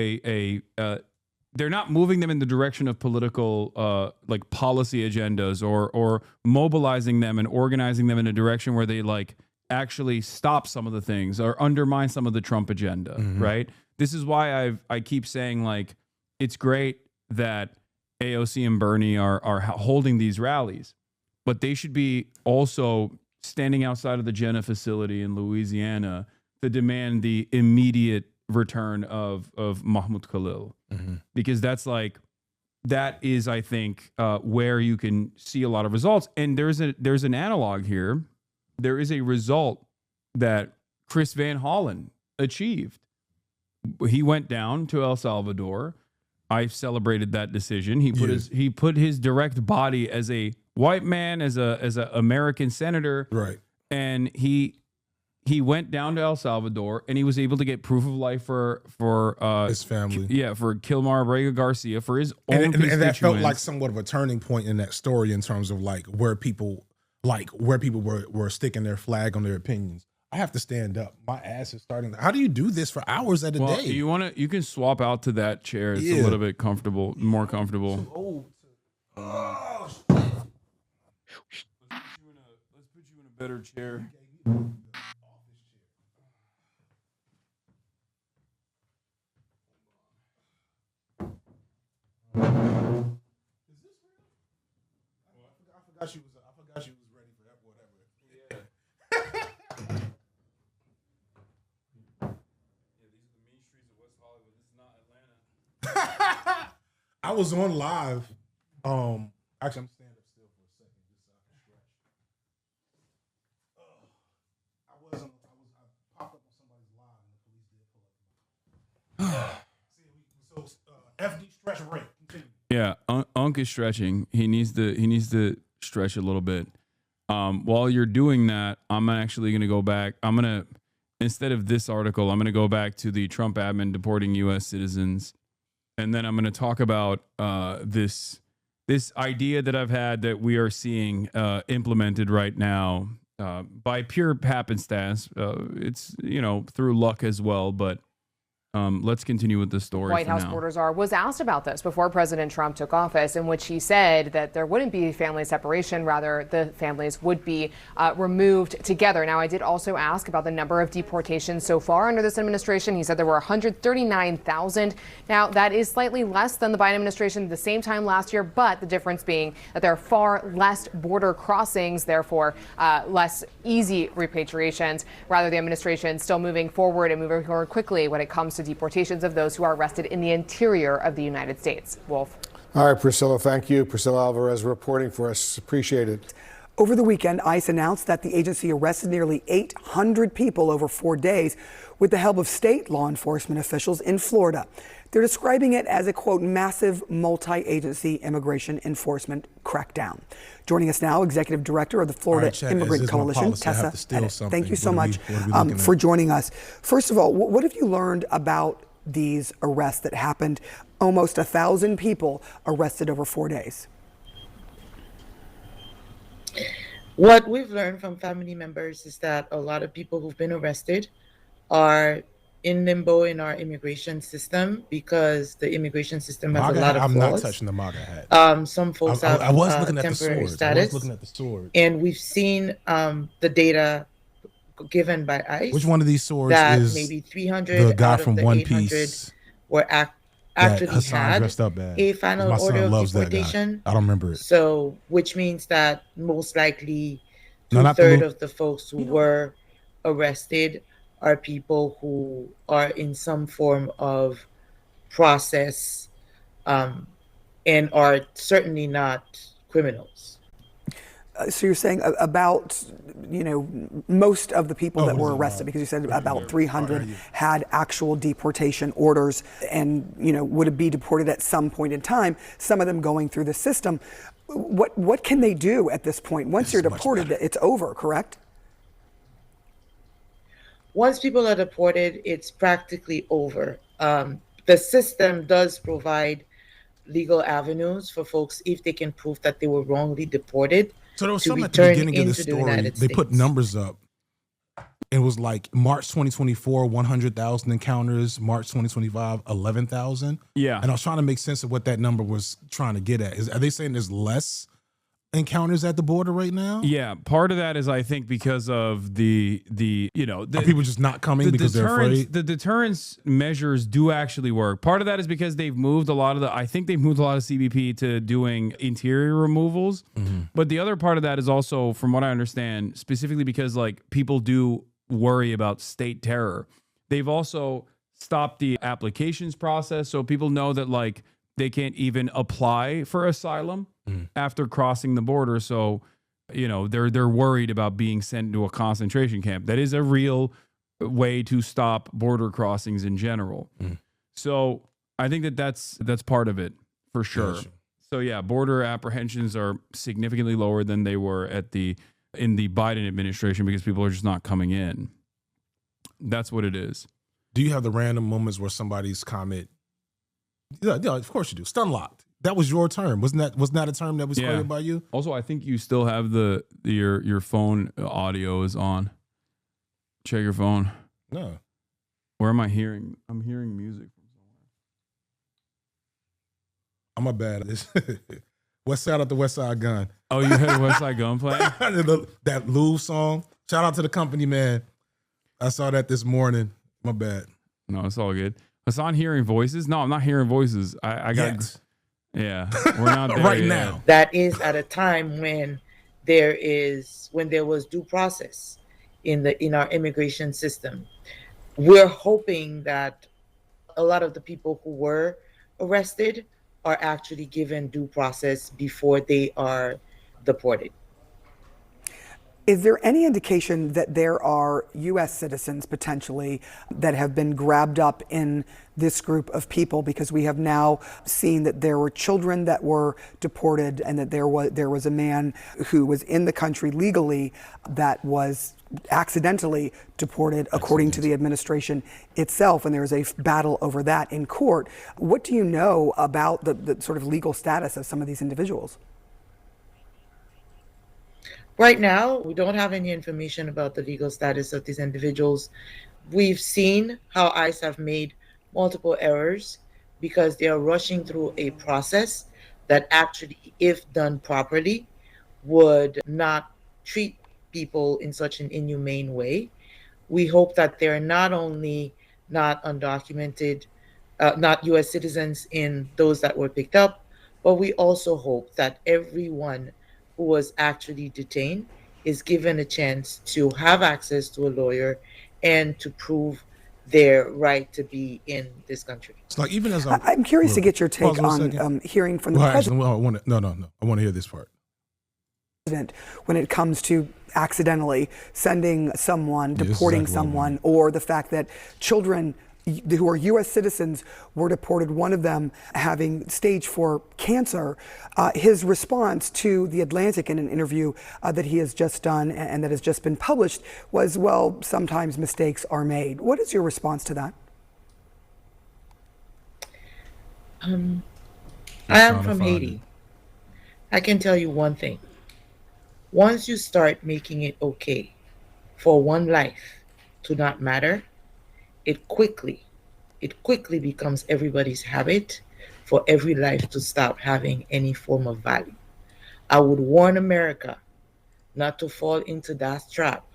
they're not moving them in the direction of political, like policy agendas or mobilizing them and organizing them in a direction where they like actually stop some of the things or undermine some of the Trump agenda, right? This is why I keep saying like, it's great that AOC and Bernie are holding these rallies, but they should be also standing outside of the Jenna facility in Louisiana to demand the immediate return of Mahmoud Khalil, because that is, I think, where you can see a lot of results. And there's an analog here. There is a result that Chris Van Hollen achieved. He went down to El Salvador. I celebrated that decision. He put his direct body as a white man, as a American senator, right? And he went down to El Salvador, and he was able to get proof of life for his family. For Kilmar Brega Garcia, for his own constituents. And that felt like somewhat of a turning point in that story in terms of like where people were sticking their flag on their opinions. I have to stand up. My ass is starting. How do you do this for hours at a day? You can swap out to that chair. It's a little bit more comfortable. Oh, Let's put you in a better chair. I forgot she was ready for that, whatever. Yeah. These are the mean streets of West Hollywood. This is not Atlanta. I was on live. Actually, I'm standing up still for a second just so I can stretch. I popped up on somebody's live and the police did pull up. So FD stretch rate. Continue. Yeah, Unk is stretching. He needs to stretch a little bit. While you're doing that, I'm actually going to go back. Instead of this article, I'm going to go back to the Trump admin deporting U.S. citizens. And then I'm going to talk about this idea that I've had that we are seeing implemented right now by pure happenstance. It's, through luck as well, but let's continue with the story. White House reporters was asked about this before President Trump took office, in which he said that there wouldn't be family separation. Rather, the families would be removed together. Now, I did also ask about the number of deportations so far under this administration. He said there were 139,000. Now, that is slightly less than the Biden administration at the same time last year, but the difference being that there are far less border crossings, therefore less easy repatriations. Rather, the administration still moving forward quickly when it comes to deportations of those who are arrested in the interior of the United States. Wolf. All right, Priscilla, thank you. Priscilla Alvarez reporting for us. Appreciate it. Over the weekend, ICE announced that the agency arrested nearly 800 people over 4 days with the help of state law enforcement officials in Florida. They're describing it as a, quote, massive multi-agency immigration enforcement crackdown. Joining us now, Executive Director of the Florida Immigrant Coalition, Tessa. Thank you so much for joining us. First of all, what have you learned about these arrests that happened? Almost 1,000 people arrested over 4 days. What we've learned from family members is that a lot of people who've been arrested are in limbo in our immigration system because the immigration system has a lot of flaws. I'm not touching the MAGA hat. Some folks have temporary status. I was looking at the swords. And we've seen the data given by ICE. Which one of these swords that is maybe 300 the guy out from of the One 800 Piece were actually Hassan had dressed up as? a final My order son of loves that guy. deportation. I don't remember it. So, which means that most likely No, not the two-thirds mo- of the folks who were arrested are people who are in some form of process and are certainly not criminals. So you're saying about, most of the people that were arrested, because you said about 300 had actual deportation orders and, would be deported at some point in time, some of them going through the system. What can they do at this point? Once you're deported, it's over, correct? Once people are deported, it's practically over. The system does provide legal avenues for folks if they can prove that they were wrongly deported. So there was to some at the return beginning of the into the story. United They put States. numbers up. It was like March 2024, 100,000 encounters. March 2025, 11,000. Yeah. And I was trying to make sense of what that number was trying to get at. Are they saying there's less encounters at the border right now? Yeah, part of that is I think because of the Are people just not coming because they're afraid? The deterrence measures do actually work. Part of that is because they've moved a lot of CBP to doing interior removals. Mm-hmm. But the other part of that is also, from what I understand, specifically because like people do worry about state terror. They've also stopped the applications process, so people know that like they can't even apply for asylum after crossing the border. So, you know, they're worried about being sent to a concentration camp. That is a real way to stop border crossings in general. So I think that that's part of it for sure. Gotcha. So yeah, border apprehensions are significantly lower than they were in the Biden administration because people are just not coming in. That's what it is. Do you have the random moments where somebody's comment? Yeah, of course you do. Stun locked. That was your term, wasn't that a term that was created by you? Also, I think you still have your phone audio is on. Check your phone. No. Where am I hearing? I'm hearing music from somewhere. I'm a bad. West Side out the West Side Gun. Oh, you heard West Side Gun play? That Louvre song. Shout out to the company, man. I saw that this morning. My bad. No, it's all good. Hasan hearing voices? No, I'm not hearing voices. I got. Yes. Yeah, we're not there right yet. now. That is at a time when there was due process in our immigration system. We're hoping that a lot of the people who were arrested are actually given due process before they are deported. Is there any indication that there are U.S. citizens potentially that have been grabbed up in this group of people? Because we have now seen that there were children that were deported and that there was a man who was in the country legally that was accidentally deported, according to the administration itself, and there's a battle over that in court. What do you know about the sort of legal status of some of these individuals? Right now, we don't have any information about the legal status of these individuals. We've seen how ICE have made multiple errors because they are rushing through a process that actually, if done properly, would not treat people in such an inhumane way. We hope that they're not only not undocumented, not U.S. citizens in those that were picked up, but we also hope that everyone who was actually detained is given a chance to have access to a lawyer and to prove their right to be in this country. It's like even as I'm curious to get your take on hearing from the president. I want to hear this part. When it comes to accidentally sending someone, deporting someone, or the fact that children who are U.S. citizens were deported, one of them having stage 4 cancer. His response to The Atlantic in an interview that he has just done and that has just been published was, well, sometimes mistakes are made. What is your response to that? I am from Haiti. I can tell you one thing. Once you start making it okay for one life to not matter, it quickly becomes everybody's habit for every life to stop having any form of value. I would warn America not to fall into that trap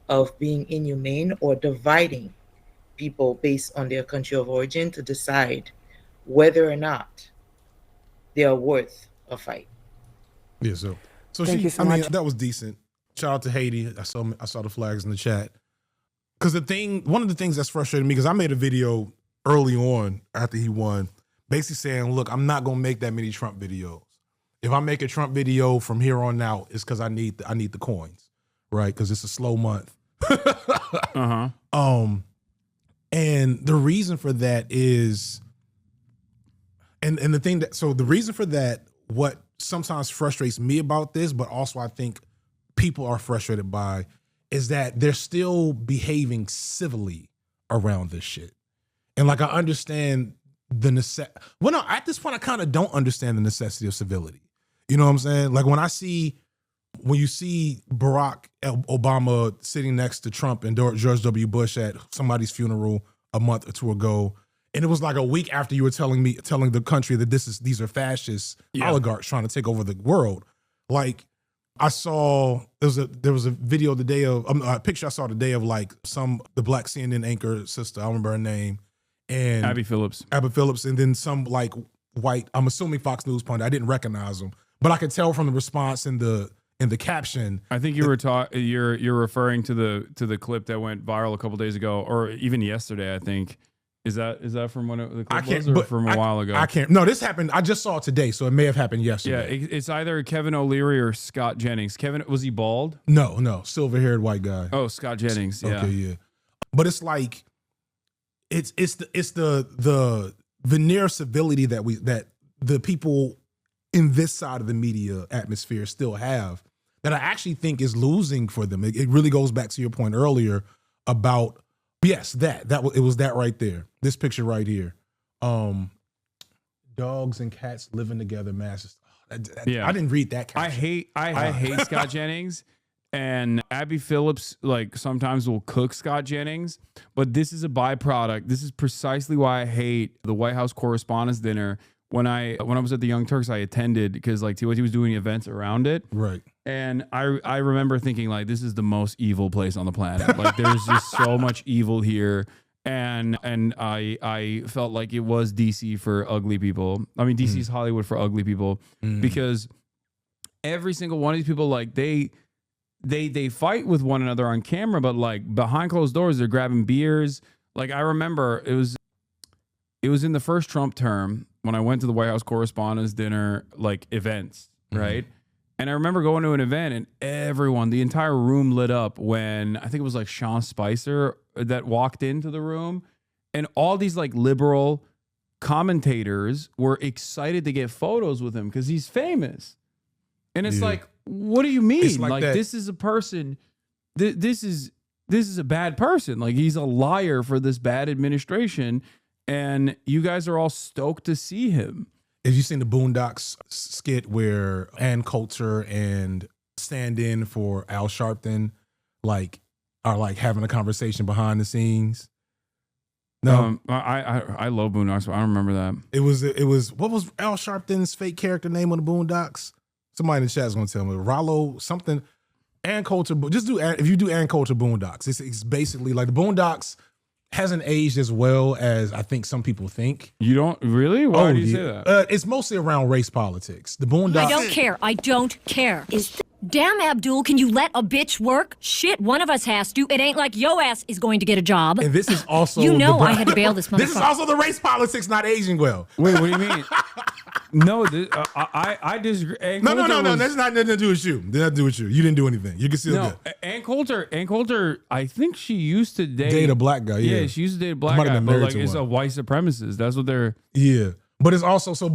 of being inhumane or dividing people based on their country of origin to decide whether or not they are worth a fight. Yeah, so Thank you so much. that was decent. Shout out to Haiti. I saw the flags in the chat. Because one of the things that's frustrating me, because I made a video early on after he won, basically saying, look, I'm not gonna make that many Trump videos. If I make a Trump video from here on out, it's because I need the coins, right? Because it's a slow month. And the reason for that is, and the reason for that, what sometimes frustrates me about this, but also I think people are frustrated by, is that they're still behaving civilly around this shit. And like, I understand the necessity. Well, no, at this point, I kind of don't understand the necessity of civility. You know what I'm saying? Like when you see Barack Obama sitting next to Trump and George W. Bush at somebody's funeral a month or two ago, and it was like a week after you were telling the country that these are fascist oligarchs trying to take over the world. Like, I saw there was a video the day of a picture I saw today of like the black CNN anchor sister, I don't remember her name, and Abby Phillips, and then some like white, I'm assuming Fox News pundit. I didn't recognize them, but I could tell from the response in the in the caption. I think you were you're referring to the clip that went viral a couple days ago, or even yesterday. I think is that from when the clip was, or from a while ago? I can't. No, this happened. I just saw it today, so it may have happened yesterday. Yeah, it's either Kevin O'Leary or Scott Jennings. Kevin, was he bald? No, silver-haired white guy. Oh, Scott Jennings. Yeah. Okay, yeah. But it's like it's the veneer civility that the people in this side of the media atmosphere still have, that I actually think is losing for them. It really goes back to your point earlier about, yes, it was that right there. This picture right here. Dogs and cats living together, masses. Yeah. I didn't read that caption. I hate Scott Jennings, and Abby Phillips like sometimes will cook Scott Jennings, but this is a byproduct. This is precisely why I hate the White House Correspondents' Dinner. When I was at the Young Turks, I attended because like TYT was doing events around it. Right. And I remember thinking like, this is the most evil place on the planet. Like there's just so much evil here. And I felt like it was DC for ugly people. I mean, DC's Hollywood for ugly people, because every single one of these people, like they fight with one another on camera, but like behind closed doors, they're grabbing beers. Like I remember it was in the first Trump term when I went to the White House Correspondents' Dinner, like events, right? And I remember going to an event and the entire room lit up when I think it was like Sean Spicer that walked into the room, and all these like liberal commentators were excited to get photos with him because he's famous. And it's like, what do you mean? Like this is a person, this is a bad person. Like he's a liar for this bad administration. And you guys are all stoked to see him. Have you seen the Boondocks skit where Ann Coulter and stand-in for Al Sharpton are having a conversation behind the scenes? No, I love Boondocks, but I don't remember that. It was what was Al Sharpton's fake character name on the Boondocks? Somebody in the chat is gonna tell me. Rollo something. Ann Coulter. Just if you do Ann Coulter Boondocks, it's basically like the Boondocks hasn't aged as well as I think some people think. You don't really? Why do you say that? It's mostly around race politics. The Boondocks. I don't care. Damn, Abdul, can you let a bitch work? Shit, one of us has to. It ain't like yo ass is going to get a job. And this is also I had to bail this motherfucker. This is also the race politics not aging well. Wait, what do you mean? No, I disagree. No. That's not nothing to do with you. Nothing to do with you. You didn't do anything. You can still good. Ann Coulter, I think she used to date a black guy. Yeah, she used to date a black guy, but like it's a white supremacist. That's what they're. Yeah, but it's also so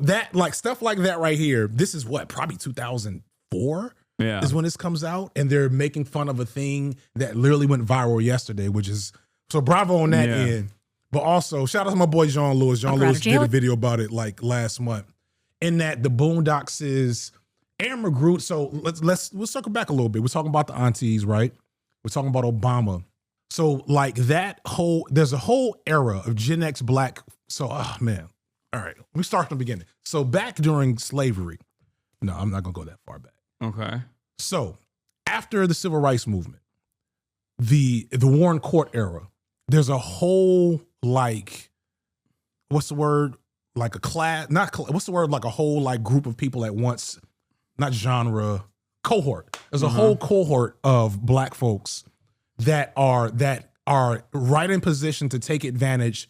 that like stuff like that right here. This is what probably 2004. Yeah, is when this comes out, and they're making fun of a thing that literally went viral yesterday, which is so bravo on that end. But also, shout out to my boy John Lewis. John Lewis did a video about it like last month. In that the Boondocks is Aaron McGrew. So we'll circle back a little bit. We're talking about the aunties, right? We're talking about Obama. So like there's a whole era of Gen X black. So, oh man. All right, we start from the beginning. So back during slavery. No, I'm not gonna go that far back. Okay. So after the civil rights movement, the Warren Court era, there's a whole like, what's the word? Like a class, what's the word? Like a whole like group of people at once, not genre, cohort. There's a whole cohort of black folks that are right in position to take advantage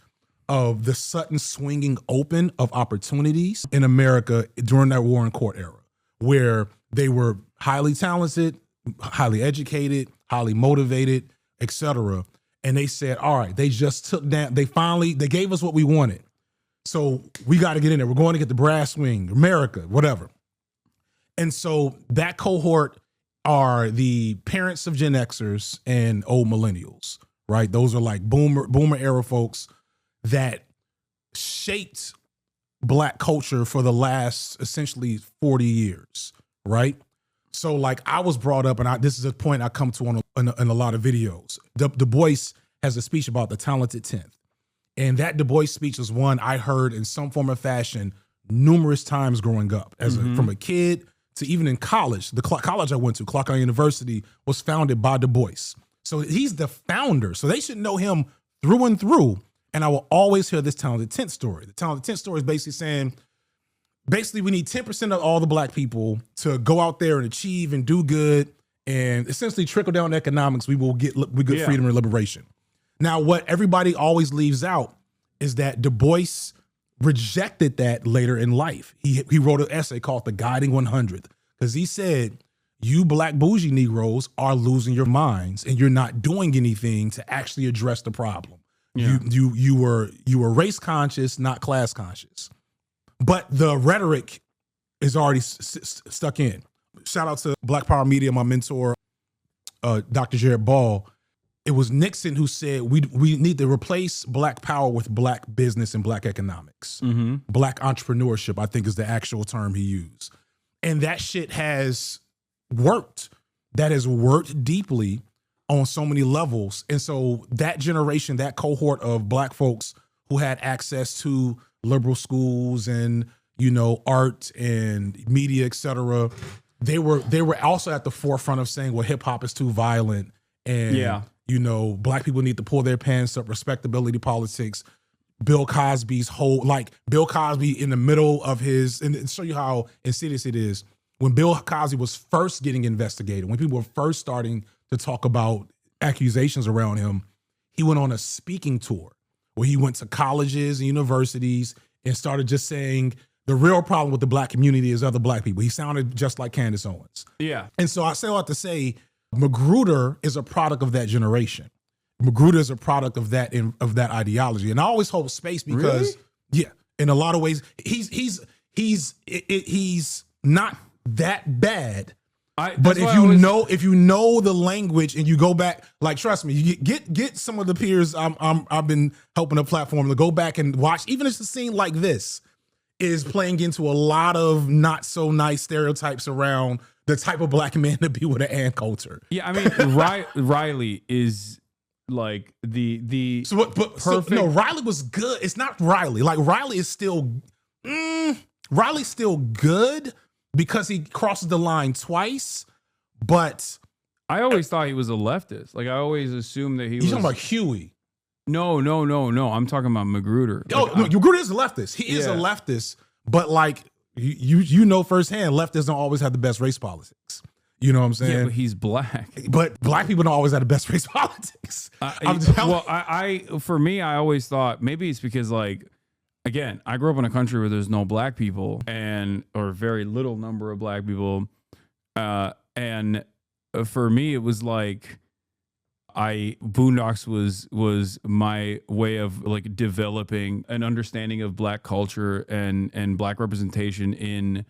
of the sudden swinging open of opportunities in America during that Warren Court era, where they were highly talented, highly educated, highly motivated, etc. And they said, all right, they just took down, they gave us what we wanted. So we got to get in there. We're going to get the brass ring, America, whatever. And so that cohort are the parents of Gen Xers and old millennials, right? Those are like boomer era folks that shaped black culture for the last essentially 40 years, right? So like I was brought up, and this is a point I come to in a lot of videos. Du Bois has a speech about the talented 10th. And that Du Bois speech was one I heard in some form or fashion numerous times growing up, from a kid to even in college. The college I went to, Clark County University, was founded by Du Bois. So he's the founder. So they should know him through and through. And I will always hear this talented 10th story. The talented 10th story is basically saying basically we need 10% of all the black people to go out there and achieve and do good, and essentially trickle down economics. We get freedom and liberation. Now, what everybody always leaves out is that Du Bois rejected that later in life. He wrote an essay called The Guiding 100th, because he said, you black bougie Negroes are losing your minds and you're not doing anything to actually address the problem. Yeah. You were race conscious, not class conscious. But the rhetoric is already stuck in. Shout out to Black Power Media, my mentor, Dr. Jared Ball. It was Nixon who said we need to replace black power with black business and black economics. Mm-hmm. Black entrepreneurship, I think, is the actual term he used. And that shit has worked. That has worked deeply on so many levels. And so that generation, that cohort of black folks who had access to liberal schools and, art and media, et cetera, they were also at the forefront of saying, well, hip hop is too violent. And, black people need to pull their pants up, respectability politics. Bill Cosby's Bill Cosby in the middle of and show you how insidious it is. When Bill Cosby was first getting investigated, when people were first starting to talk about accusations around him, he went on a speaking tour where he went to colleges and universities and started just saying the real problem with the black community is other black people. He sounded just like Candace Owens. Yeah. And so I say all that to say, Magruder is a product of that generation. Magruder is a product of that ideology. And I always hold space because, in a lot of ways, he's not that bad. But if you know the language and you go back, trust me, you get some of the peers I've been helping the platform to go back and watch. Even if it's a scene like this is playing into a lot of not so nice stereotypes around the type of black man to be with an ant culture. Yeah, I mean, Riley is like the perfect. No, Riley was good. It's not Riley. Riley is still Riley's still good because he crosses the line twice. But I always thought he was a leftist. I always assumed that he was. You're talking about Huey. No. I'm talking about Magruder. Magruder is a leftist. He is a leftist, but you know firsthand, leftists don't always have the best race politics. You know what I'm saying? Yeah, but he's black. But black people don't always have the best race politics. For me, I always thought maybe it's because again, I grew up in a country where there's no black people or very little number of black people. And for me, it was Boondocks was my way of developing an understanding of black culture and black representation in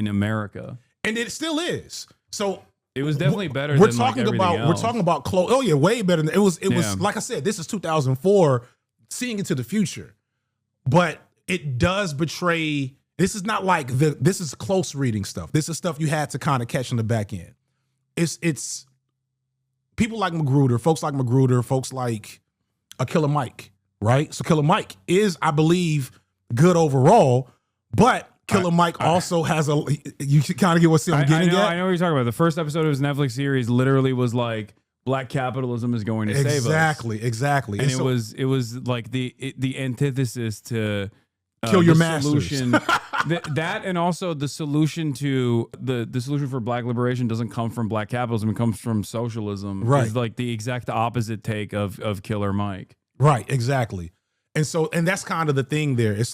America. And it still is. So it was definitely better than everything else. We're talking about clothes. Oh yeah, way better than it was like I said, this is 2004, seeing into the future. But it does betray, this is not this is close reading stuff. This is stuff you had to kind of catch in the back end. It's people like Magruder, folks like a Killer Mike, right? So Killer Mike is, I believe, good overall, but Killer Mike also has you kind of get what I'm getting at. I know what you're talking about. The first episode of his Netflix series literally was black capitalism is going to save us. Exactly. And it was the antithesis to kill your masters. That and also the solution to the solution for black liberation doesn't come from black capitalism. It comes from socialism. Right. It's the exact opposite take of Killer Mike. Right. Exactly. And that's kind of the thing there. It's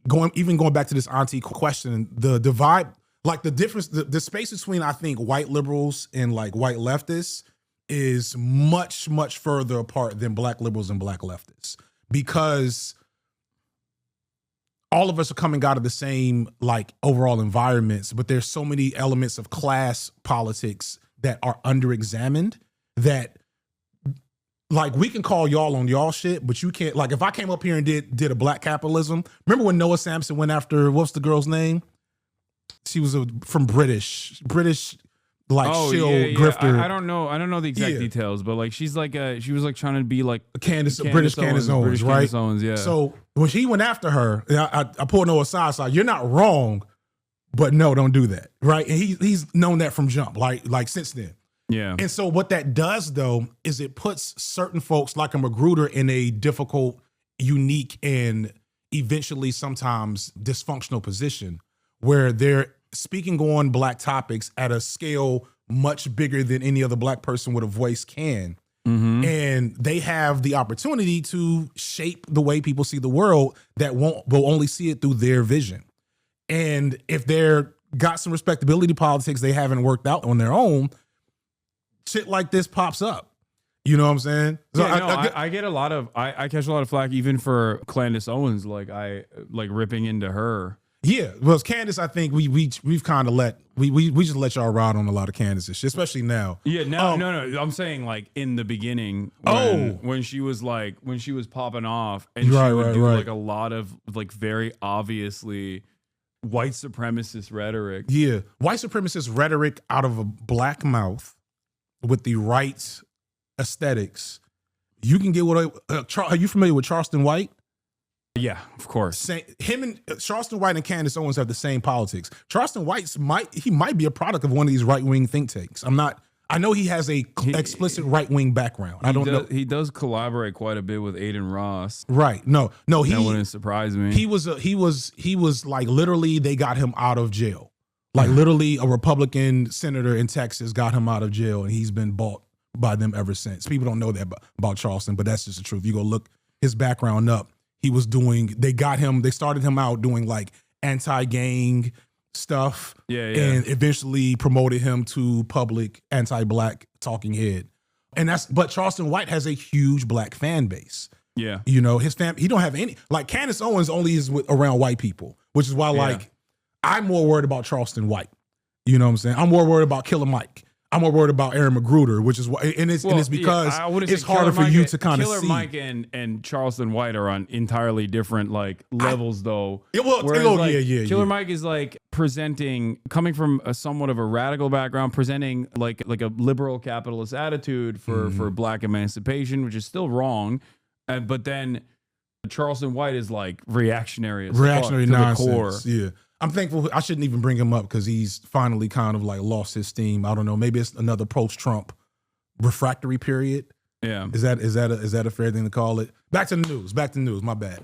going back to this auntie question, the divide, the difference, the space between, I think, white liberals and white leftists is much, much further apart than black liberals and black leftists, because all of us are coming out of the same overall environments, but there's so many elements of class politics that are under-examined that we can call y'all on y'all shit, but you can't. If I came up here and did a black capitalism, remember when Noah Sampson went after, what's the girl's name? She was from British shill grifter. I don't know the exact details, but she was trying to be British Candace Owens, right? Candace Owens, yeah. So when he went after her, I pulled Noah aside. You're not wrong, but no, don't do that, right? And he's known that from jump, since then. Yeah. And so what that does, though, is it puts certain folks like a Magruder in a difficult, unique, and eventually sometimes dysfunctional position where they're speaking on Black topics at a scale much bigger than any other Black person with a voice can. And they have the opportunity to shape the way people see the world that will only see it through their vision. And if they're got some respectability politics they haven't worked out on their own, shit like this pops up. You know what I'm saying? So I get a lot of I catch a lot of flack even for Candace Owens, like ripping into her. Yeah, well, Candace, I think we've kind of we just let y'all ride on a lot of Candace's shit, especially now. Yeah, no, I'm saying like in the beginning, when she was popping off, and she would do like a lot of like very obviously white supremacist rhetoric. Yeah, white supremacist rhetoric out of a Black mouth with the right aesthetics. You can get what? Are you familiar with Charleston White? Yeah, of course. Him and Charleston White and Candace Owens have the same politics. Charleston White might be a product of one of these right-wing think tanks. I know he has a explicit right-wing background. I don't know. He does collaborate quite a bit with Aiden Ross. Right. No, that wouldn't surprise me. He was like literally they got him out of jail. Like literally a Republican senator in Texas got him out of jail and he's been bought by them ever since. People don't know that about Charleston, but that's just the truth. You go look his background up. They started him out doing like anti-gang stuff. And eventually promoted him to public anti-Black talking head. But Charleston White has a huge Black fan base. Yeah. You know, his he don't have any, like Candace Owens only is around white people, which is why I'm more worried about Charleston White. You know what I'm saying? I'm more worried about Killer Mike. I'm more worried about Aaron Magruder, which is why, and it's because it's harder for you to kind of see. Killer Mike and Charleston White are on entirely different like levels, though. Killer Mike is like coming from somewhat of a radical background, presenting like a liberal capitalist attitude for Black emancipation, which is still wrong, but then Charleston White is like reactionary nonsense. The core. Yeah. I'm thankful. I shouldn't even bring him up because he's finally kind of like lost his steam. I don't know. Maybe it's another post-Trump refractory period. Yeah. Is that a fair thing to call it? Back to the news. My bad.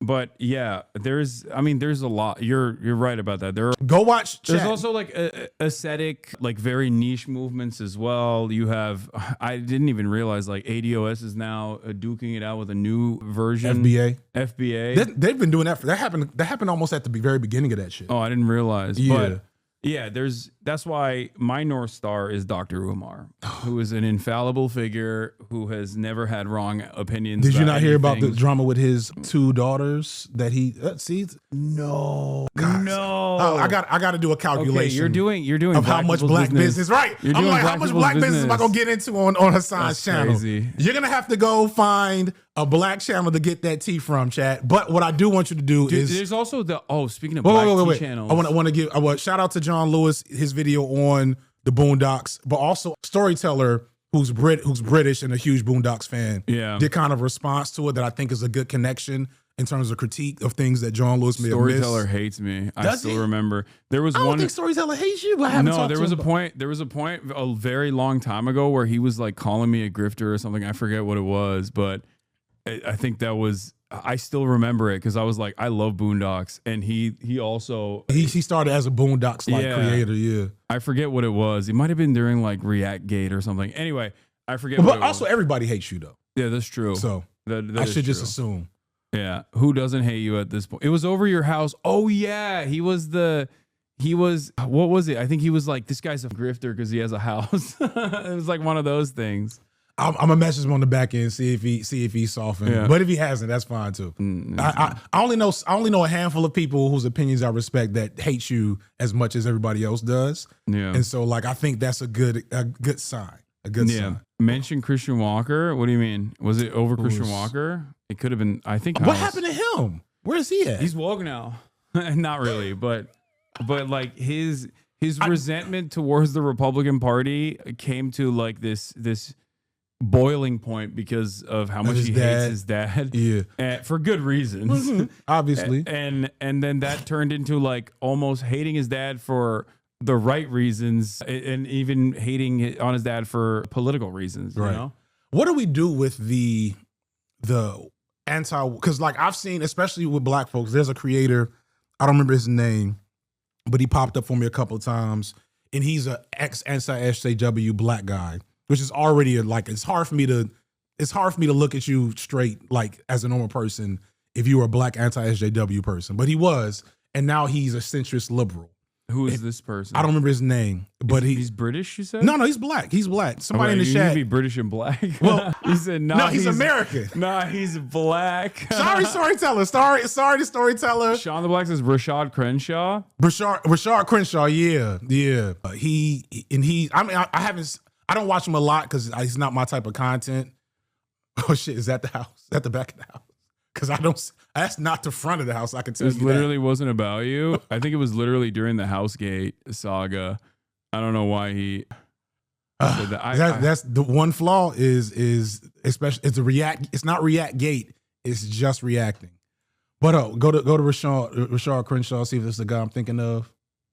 But yeah, there's a lot. You're right about that. Go watch. There's also like aesthetic, like very niche movements as well. You have, I didn't even realize like ADOS is now duking it out with a new version. FBA. They've been doing that. That happened almost at the very beginning of that shit. Oh, I didn't realize. Yeah. But yeah, that's why my North Star is Dr. Umar, who is an infallible figure who has never had wrong opinions. Did you not hear about the drama with his two daughters that he sees? No. God. No. Oh, I got to do a calculation. Okay, you're doing of how much Black business. Right. I'm like, how much Black business am I gonna get into on Hasan's channel? Crazy. You're gonna have to go find a Black channel to get that tea from, chat. But what I do want you to do is there's also speaking of Black tea channels. I want to give shout out to John Lewis, his video on the Boondocks, but also Storyteller, who's British and a huge Boondocks fan. Yeah. Did kind of response to it that I think is a good connection in terms of critique of things that John Lewis may have missed. Storyteller hates me. I still remember there was I don't think Storyteller hates you. But I haven't talked there to was him a point. There was a point a very long time ago where he was like calling me a grifter or something. I forget what it was, but I think that was. I still remember it because I was like, I love Boondocks, and he also he started as a Boondocks creator. Yeah, I forget what it was. It might have been during like React Gate or something. Anyway, I forget. But also, everybody hates you though. Yeah, that's true. So that I should just assume. Yeah, who doesn't hate you at this point? It was Over Your House. Oh yeah, he was what was it? I think he was like, this guy's a grifter because he has a house. It was like one of those things. I'm gonna message him on the back end, see if he's softened. Yeah. But if he hasn't, that's fine too. I only know a handful of people whose opinions I respect that hate you as much as everybody else does. Yeah. And so like I think that's a good sign. A good sign. Mention Christian Walker. What do you mean? Was it over Christian Walker? It could have been. I think. What happened to him? Where is he at? He's woke now. Not really, but like his resentment towards the Republican Party came to like this boiling point because of how much he hates his dad. Yeah. For good reasons. Obviously. And then that turned into like almost hating his dad for the right reasons and even hating on his dad for political reasons, you know? What do we do with the because like I've seen, especially with black folks, there's a creator, I don't remember his name, but he popped up for me a couple of times, and he's a anti-SJW black guy, which is already it's hard for me to look at you straight like as a normal person if you were a black anti-SJW person, but he was, and now he's a centrist liberal. Who is this person? I don't remember his name, but he's British, you said? No, he's black. He's black. Somebody in the you chat. Need to be British and black. Well, he said, no, he's American. Nah, he's black. Sorry, storyteller. Sorry, the storyteller. Sean the Black says Rashad Crenshaw. Rashad Crenshaw, yeah. I don't watch him a lot because he's not my type of content. Oh shit, is that the house? Is that the back of the house? Because that's not the front of the house. I can tell you. It literally wasn't about you. I think it was literally during the Housegate saga. I don't know why he said that. That's the one flaw is especially it's not react gate. It's just reacting. But go to Rashad Crenshaw. See if this is the guy I'm thinking of.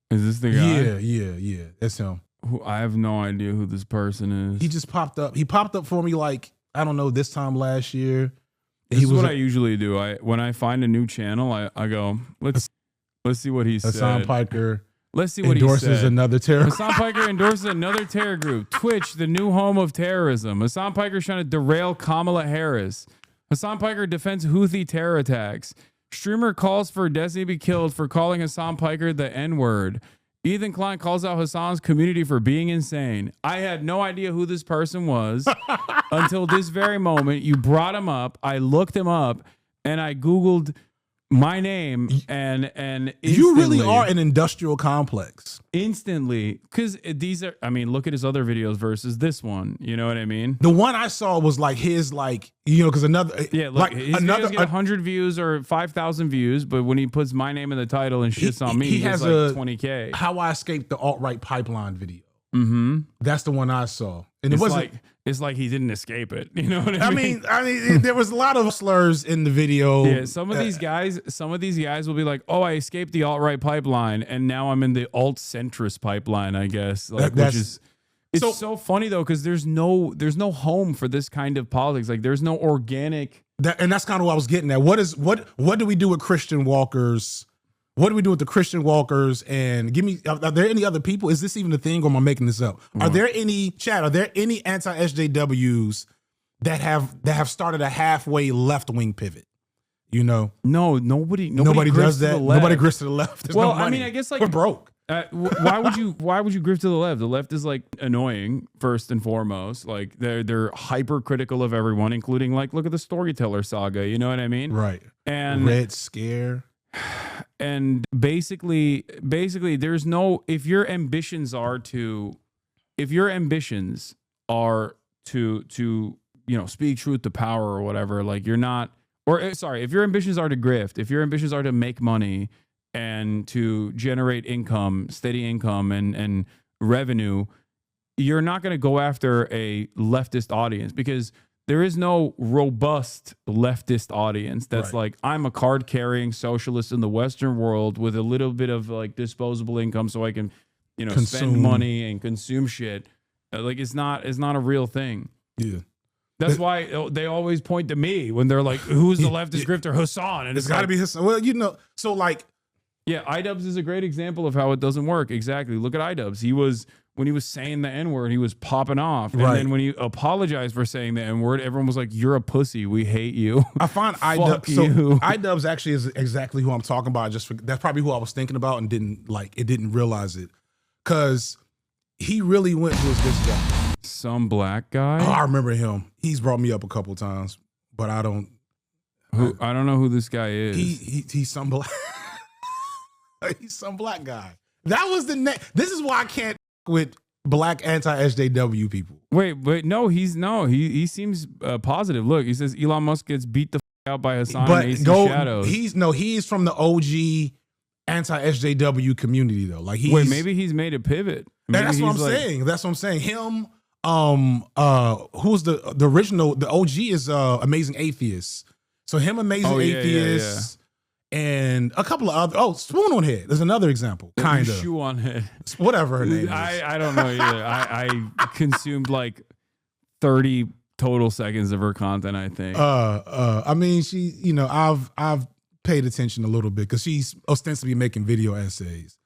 Is this the guy? Yeah. That's him. I have no idea who this person is. He just popped up. He popped up for me like I don't know this time last year. This is what I usually do. When I find a new channel, I go, let's see what he said. Hassan Piker. Let's see what he said. Endorses another terror. Hassan Piker endorses another terror group. Twitch, the new home of terrorism. Hassan Piker trying to derail Kamala Harris. Hassan Piker defends Houthi terror attacks. Streamer calls for Destiny to be killed for calling Hassan Piker the N-word. Ethan Klein calls out Hassan's community for being insane. I had no idea who this person was until this very moment. You brought him up. I looked him up and I Googled my name and you really are an industrial complex. Instantly. Because these are, I mean, look at his other videos versus this one. You know what I mean? The one I saw was like his, like, you know, because another, yeah, look, like his videos get 100 views or 5,000 views, but when he puts my name in the title and shits on me, he has like 20K. How I Escaped the Alt-Right Pipeline video. Mm-hmm. That's the one I saw. And it wasn't it's like he didn't escape it. You know what I mean? I mean, there was a lot of slurs in the video. Yeah, some of these guys will be like, "Oh, I escaped the alt-right pipeline, and now I'm in the alt-centrist pipeline." I guess, like, it's so funny though, because there's no home for this kind of politics. Like, there's no organic. And that's kind of what I was getting at. What do we do with Christian walkers? What do we do with the Christian walkers? And are there any other people? Is this even a thing, or am I making this up? Are there any anti-SJWs that have started a halfway left-wing pivot? You know? No, nobody does that. Nobody grifts to the left. There's no money. I mean, I guess like we're broke. Why would you grift to the left? The left is like annoying first and foremost. Like they're hypercritical of everyone, including like look at the Storyteller saga. You know what I mean? Right. And Red Scare. And basically there's no, if your ambitions are to you know, speak truth to power or whatever, like you're not, or sorry, if your ambitions are to grift, if your ambitions are to make money and to generate income, steady income and revenue, you're not going to go after a leftist audience, because there is no robust leftist audience that's like, I'm a card-carrying socialist in the Western world with a little bit of like disposable income so I can, you know, spend money and consume shit. Like it's not a real thing. Yeah. That's why they always point to me when they're like, who's the leftist grifter? Hassan. And it's got to be Hassan. Well, you know, so like. Yeah, iDubbbz is a great example of how it doesn't work. Exactly. Look at iDubbbz. When he was saying the N-word, he was popping off. And then when he apologized for saying the N-word, everyone was like, you're a pussy. We hate you. I find iDubbbz actually is exactly who I'm talking about. That's probably who I was thinking about and didn't realize it. Because he really went to this guy. Some black guy? Oh, I remember him. He's brought me up a couple times, but I don't know who this guy is. He's some black. He's some black guy. That was the name. This is why I can't with black anti-SJW people. Wait, no, he seems positive. Look, he says Elon Musk gets beat the out by Hassan but AC Shadows. He's from the OG anti-SJW community though. Like maybe he's made a pivot. That's what I'm saying. That's what I'm saying. Him, who's the original? The OG is Amazing Atheist. So him, Amazing Atheist. Yeah. And a couple of other, Spoon on Head. There's another example, kind of. Shoe on Head. Whatever her name is. I don't know either. I consumed like 30 total seconds of her content, I think. I mean, she, you know, I've paid attention a little bit because she's ostensibly making video essays.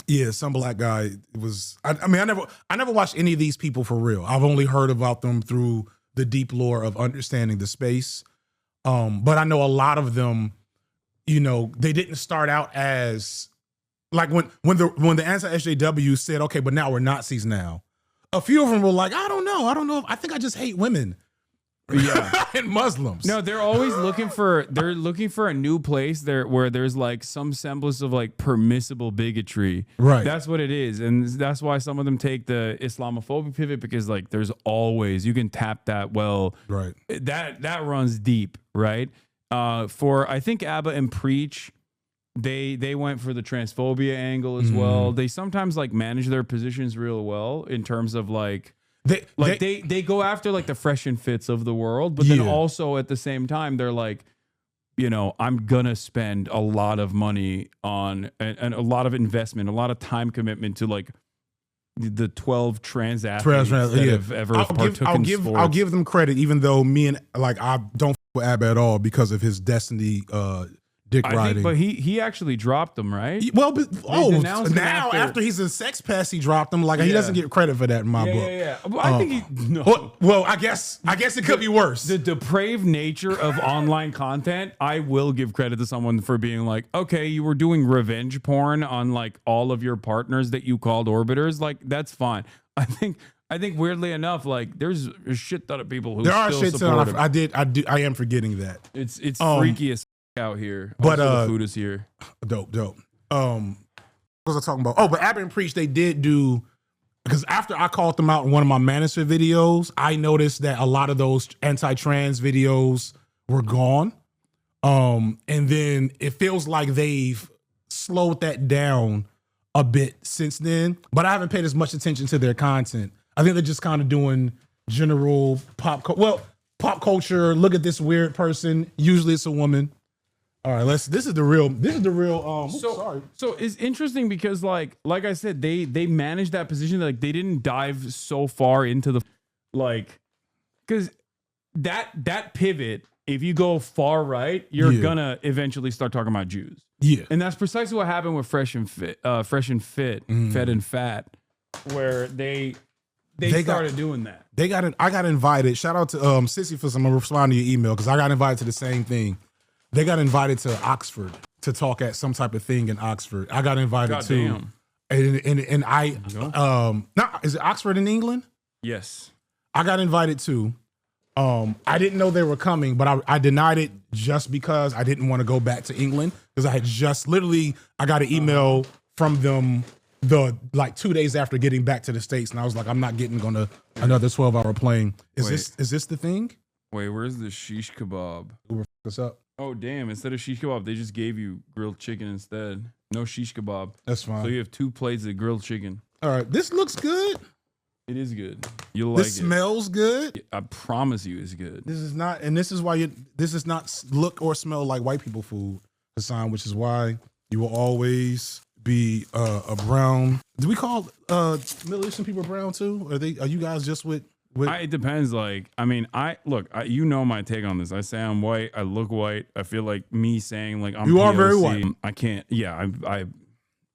Yeah, some black guy was. I mean, I never watched any of these people for real. I've only heard about them through the deep lore of understanding the space. But I know a lot of them, you know, they didn't start out as like when the anti-SJW said, okay, but now we're Nazis now. A few of them were like, I don't know. I think I just hate women. Yeah. And Muslims. No, they're always looking for a new place there where there's like some semblance of like permissible bigotry. Right. That's what it is. And that's why some of them take the Islamophobic pivot, because like there's always, you can tap that well. Right. That runs deep, right? For I think ABBA and Preach, they went for the transphobia angle as well. They sometimes like manage their positions real well in terms of like they go after like the fresh and fits of the world, but then also at the same time they're like, you know, I'm gonna spend a lot of money on and a lot of investment, a lot of time commitment to like the 12 trans athletes that have ever partook in sports. I'll give them credit, even though me and like I don't f with ABBA at all because of his Destiny dick riding. But he actually dropped them, right? Well, but, now after he's a sex pest, he dropped them. Like he doesn't get credit for that in my book. Yeah. Well, I think well, I guess it could be worse. The depraved nature of online content, I will give credit to someone for being like, okay, you were doing revenge porn on like all of your partners that you called orbiters. Like that's fine. I think weirdly enough, like there's a shit ton of people who still support him. I am forgetting that. It's freaky as out here. But also, the food is here. Dope. What was I talking about? Oh, but ABBA and Preach, they did do, because after I called them out in one of my Manosphere videos, I noticed that a lot of those anti-trans videos were gone. And then it feels like they've slowed that down a bit since then, but I haven't paid as much attention to their content. I think they're just kind of doing general pop culture. Look at this weird person. Usually it's a woman. All right, this is the real. So it's interesting because like I said, they managed that position. Like they didn't dive so far into the because that pivot. If you go far right, you're gonna eventually start talking about Jews. Yeah, and that's precisely what happened with Fresh and Fit, Fed and Fat, where they started doing that. I got invited. Shout out to Sisyphus. I'm gonna respond to your email because I got invited to the same thing. They got invited to Oxford to talk at some type of thing in Oxford. I got invited to, and I is it Oxford in England? Yes, I got invited to. I didn't know they were coming, but I denied it just because I didn't want to go back to England because I had just I got an email from them like 2 days after getting back to the States, and I was like, I'm not getting on another 12-hour plane. Is this the thing? Wait, where's the shish kebab? Uber f us up. Oh damn! Instead of shish kebab, they just gave you grilled chicken instead. No shish kebab. That's fine. So you have 2 plates of grilled chicken. All right, this looks good. It is good. You'll like it. This smells good. I promise you, it's good. This is not, and this is why this is not look or smell like white people food, Hasan. Which is why you will always be a brown. Do we call Middle Eastern people brown too? Are you guys just with? It depends. Like, I mean, you know my take on this. I say I'm white. I look white. I feel like me saying like I'm. You POC, are very white. I can't. Yeah, I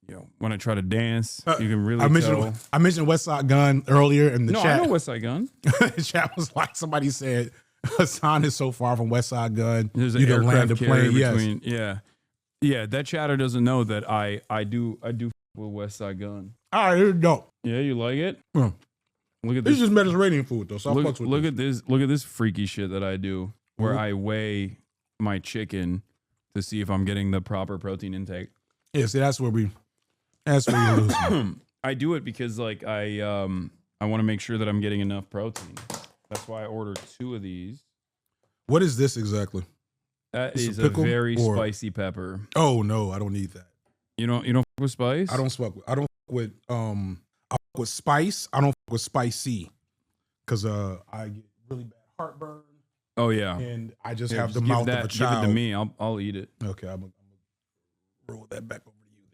you know, when I try to dance, you can really tell. I mentioned West Side Gun earlier in the chat. No, I know West Side Gun. The chat was like, somebody said Hasan is so far from West Side Gun. There's an aircraft carrier between. Yeah. That chatter doesn't know that I do with West Side Gun. All right, here we go. Yeah, you like it? Look at this. This is just Mediterranean food though. So look at this. Look at this freaky shit that I do, where I weigh my chicken to see if I'm getting the proper protein intake. Yeah, see, that's where you lose me. I do it because like I want to make sure that I'm getting enough protein. That's why I ordered 2 of these. What is this exactly? That is a very spicy pepper. Oh no, I don't need that. You don't fuck with spice? I don't fuck with I fuck with spice. I don't fuck with spicy because I get really bad heartburn. Oh yeah, and I just have the mouth of a child. Give it to me. I'll eat it. Okay, I'm gonna roll that back over to you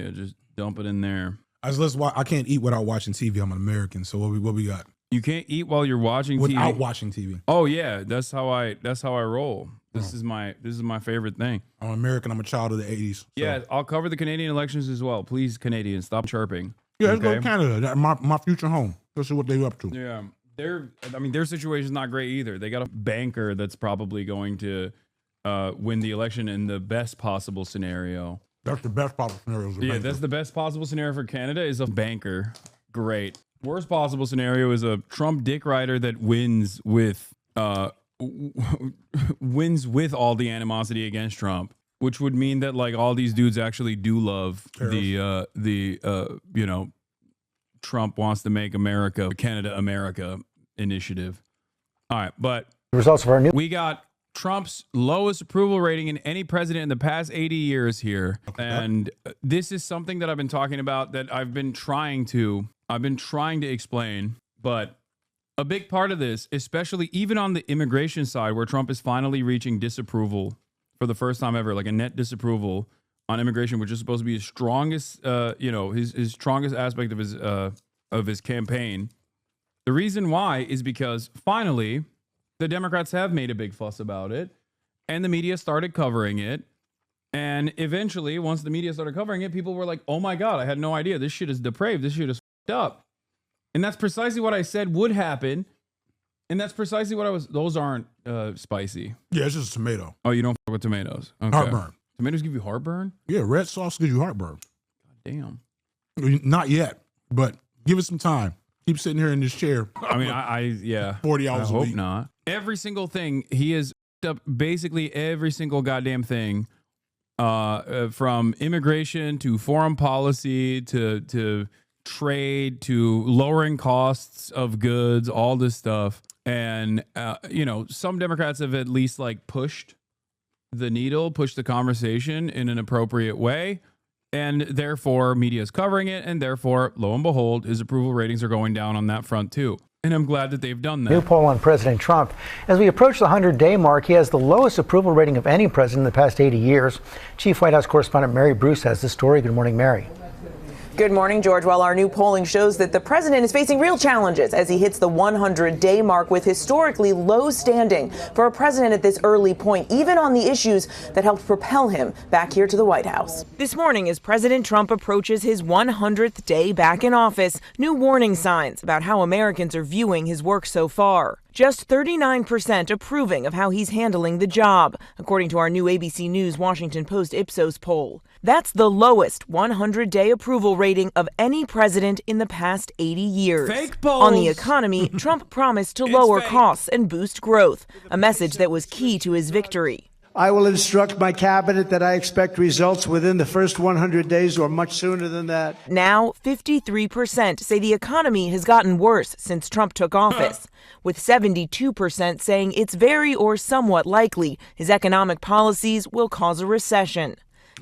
then. Yeah, just dump it in there. I can't eat without watching TV. I'm an American, so what we got? You can't eat while you're watching without TV. watching TV. Oh yeah, that's how I roll. This is my favorite thing. I'm American. I'm a child of the 80s. So. Yeah, I'll cover the Canadian elections as well. Please, Canadians, stop chirping. Yeah, let's go to Canada. That's my future home. Let's see what they're up to. Yeah, their situation's not great either. They got a banker that's probably going to win the election in the best possible scenario. That's the best possible scenario. Yeah, that's the best possible scenario for Canada is a banker. Great. Worst possible scenario is a Trump dick rider that wins with all the animosity against Trump, which would mean that like all these dudes actually do love the Trump wants to make America Canada America initiative. All right, but the results of our new we got Trump's lowest approval rating in any president in the past 80 years here. Okay. And this is something that I've been talking about that I've been trying to explain, but a big part of this, especially even on the immigration side, where Trump is finally reaching disapproval for the first time ever, like a net disapproval on immigration, which is supposed to be his strongest, his strongest aspect of his campaign. The reason why is because finally the Democrats have made a big fuss about it, and the media started covering it. And eventually, once the media started covering it, people were like, "Oh my God, I had no idea. This shit is depraved. This shit is fucked up." And that's precisely what I said would happen. And that's precisely what I was. Those aren't spicy. Yeah, it's just a tomato. Oh, you don't fuck with tomatoes. Okay. Heartburn. Tomatoes give you heartburn? Yeah, red sauce gives you heartburn. God damn. Not yet, but give it some time. Keep sitting here in this chair. I mean, yeah. 40 hours I a hope week. not. Every single thing, he has up basically every single goddamn thing, from immigration to foreign policy to trade to lowering costs of goods, all this stuff. And, some Democrats have at least like pushed the needle, pushed the conversation in an appropriate way. And therefore, media is covering it. And therefore, lo and behold, his approval ratings are going down on that front, too. And I'm glad that they've done that. New poll on President Trump. As we approach the 100-day mark, he has the lowest approval rating of any president in the past 80 years. Chief White House correspondent Mary Bruce has the story. Good morning, Mary. Good morning, George. Well, our new polling shows that the president is facing real challenges as he hits the 100-day mark with historically low standing for a president at this early point, even on the issues that helped propel him back here to the White House. This morning, as President Trump approaches his 100th day back in office, new warning signs about how Americans are viewing his work so far. Just 39% approving of how he's handling the job, according to our new ABC News Washington Post Ipsos poll. That's the lowest 100-day approval rating of any president in the past 80 years. Fake polls. On the economy, Trump promised to lower costs and boost growth, a message that was key to his victory. I will instruct my cabinet that I expect results within the first 100 days or much sooner than that. Now, 53% say the economy has gotten worse since Trump took office, with 72% saying it's very or somewhat likely his economic policies will cause a recession.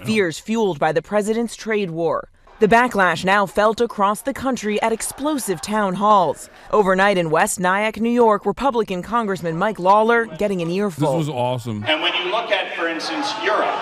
Fears fueled by the president's trade war. The backlash now felt across the country at explosive town halls. Overnight in West Nyack, New York, Republican Congressman Mike Lawler getting an earful. This was awesome. And when you look at, for instance, Europe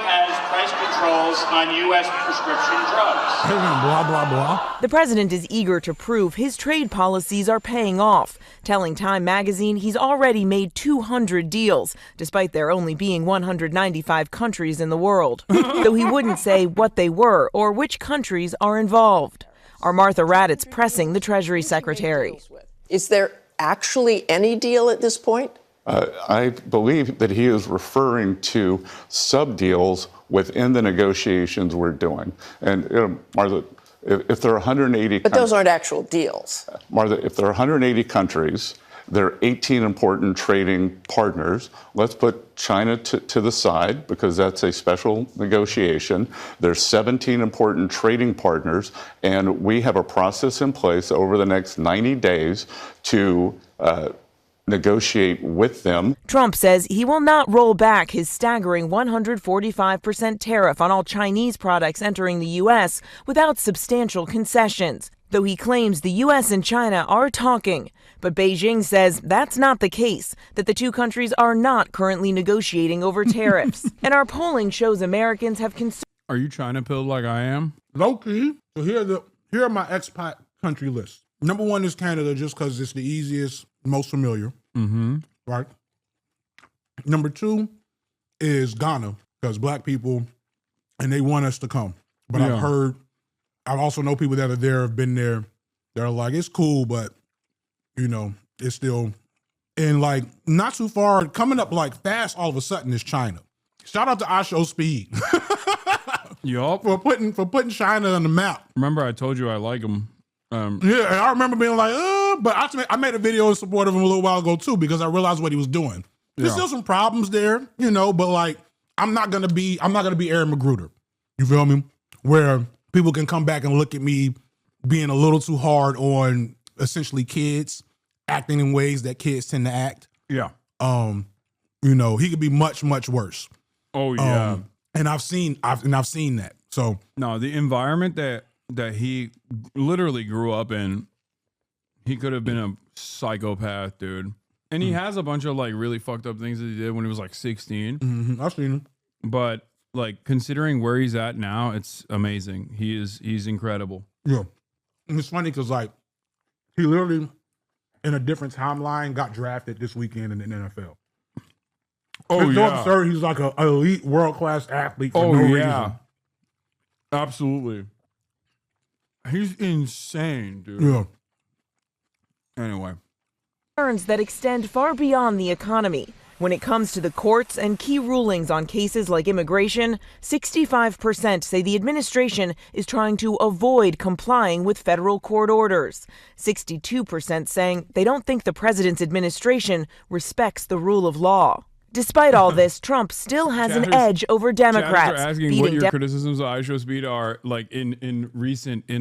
has price controls on U.S. prescription drugs. Blah, blah, blah. The president is eager to prove his trade policies are paying off, telling Time magazine he's already made 200 deals, despite there only being 195 countries in the world. Though he wouldn't say what they were or which countries are involved. Our Martha Raddatz pressing the Treasury Secretary. Is there actually any deal at this point? I believe that he is referring to sub-deals within the negotiations we're doing. And, Martha, if there are 180... But those aren't actual deals. Martha, if there are 180 countries, there are 18 important trading partners. Let's put China to the side because that's a special negotiation. There's 17 important trading partners, and we have a process in place over the next 90 days to... negotiate with them. Trump says he will not roll back his staggering 145% tariff on all Chinese products entering the U.S. without substantial concessions, though he claims the U.S. and China are talking. But Beijing says that's not the case, that the two countries are not currently negotiating over tariffs. And our polling shows Americans have concerns. Are you China pilled like I am? Low-key. So here are my expat country list. Number one is Canada, just because it's the easiest, most familiar. Mm-hmm. Right. Number two is Ghana, because black people, and they want us to come. But Yeah. I also know people that are there, have been there. They're like, it's cool, but you know, it's still, and like not too far coming up, like fast. All of a sudden, is China. Shout out to I Show Speed. Yup. for putting China on the map. Remember, I told you I like him. Yeah, and I remember being like, but I made a video in support of him a little while ago too, because I realized what he was doing. There's Yeah. still some problems there, you know, but like I'm not gonna be Aaron Magruder. You feel me? Where people can come back and look at me being a little too hard on essentially kids, acting in ways that kids tend to act. Yeah. You know, he could be much, much worse. Oh yeah. And I've seen that. So no, the environment that he literally grew up in, he could have been a psychopath, dude. And he has a bunch of like really fucked up things that he did when he was like 16. I've seen him. But like considering where he's at now, it's amazing. He's incredible. Yeah. And it's funny because like he literally in a different timeline got drafted this weekend in the NFL. Oh, it's yeah. so absurd. He's like an elite world-class athlete for Oh, no yeah. reason. Absolutely. He's insane, dude. Yeah. Anyway. Concerns that extend far beyond the economy. When it comes to the courts and key rulings on cases like immigration, 65% say the administration is trying to avoid complying with federal court orders. 62% saying they don't think the president's administration respects the rule of law. Despite all this, Trump still has an edge over Democrats. Chatters are asking what your criticisms of iShow Speed are, like in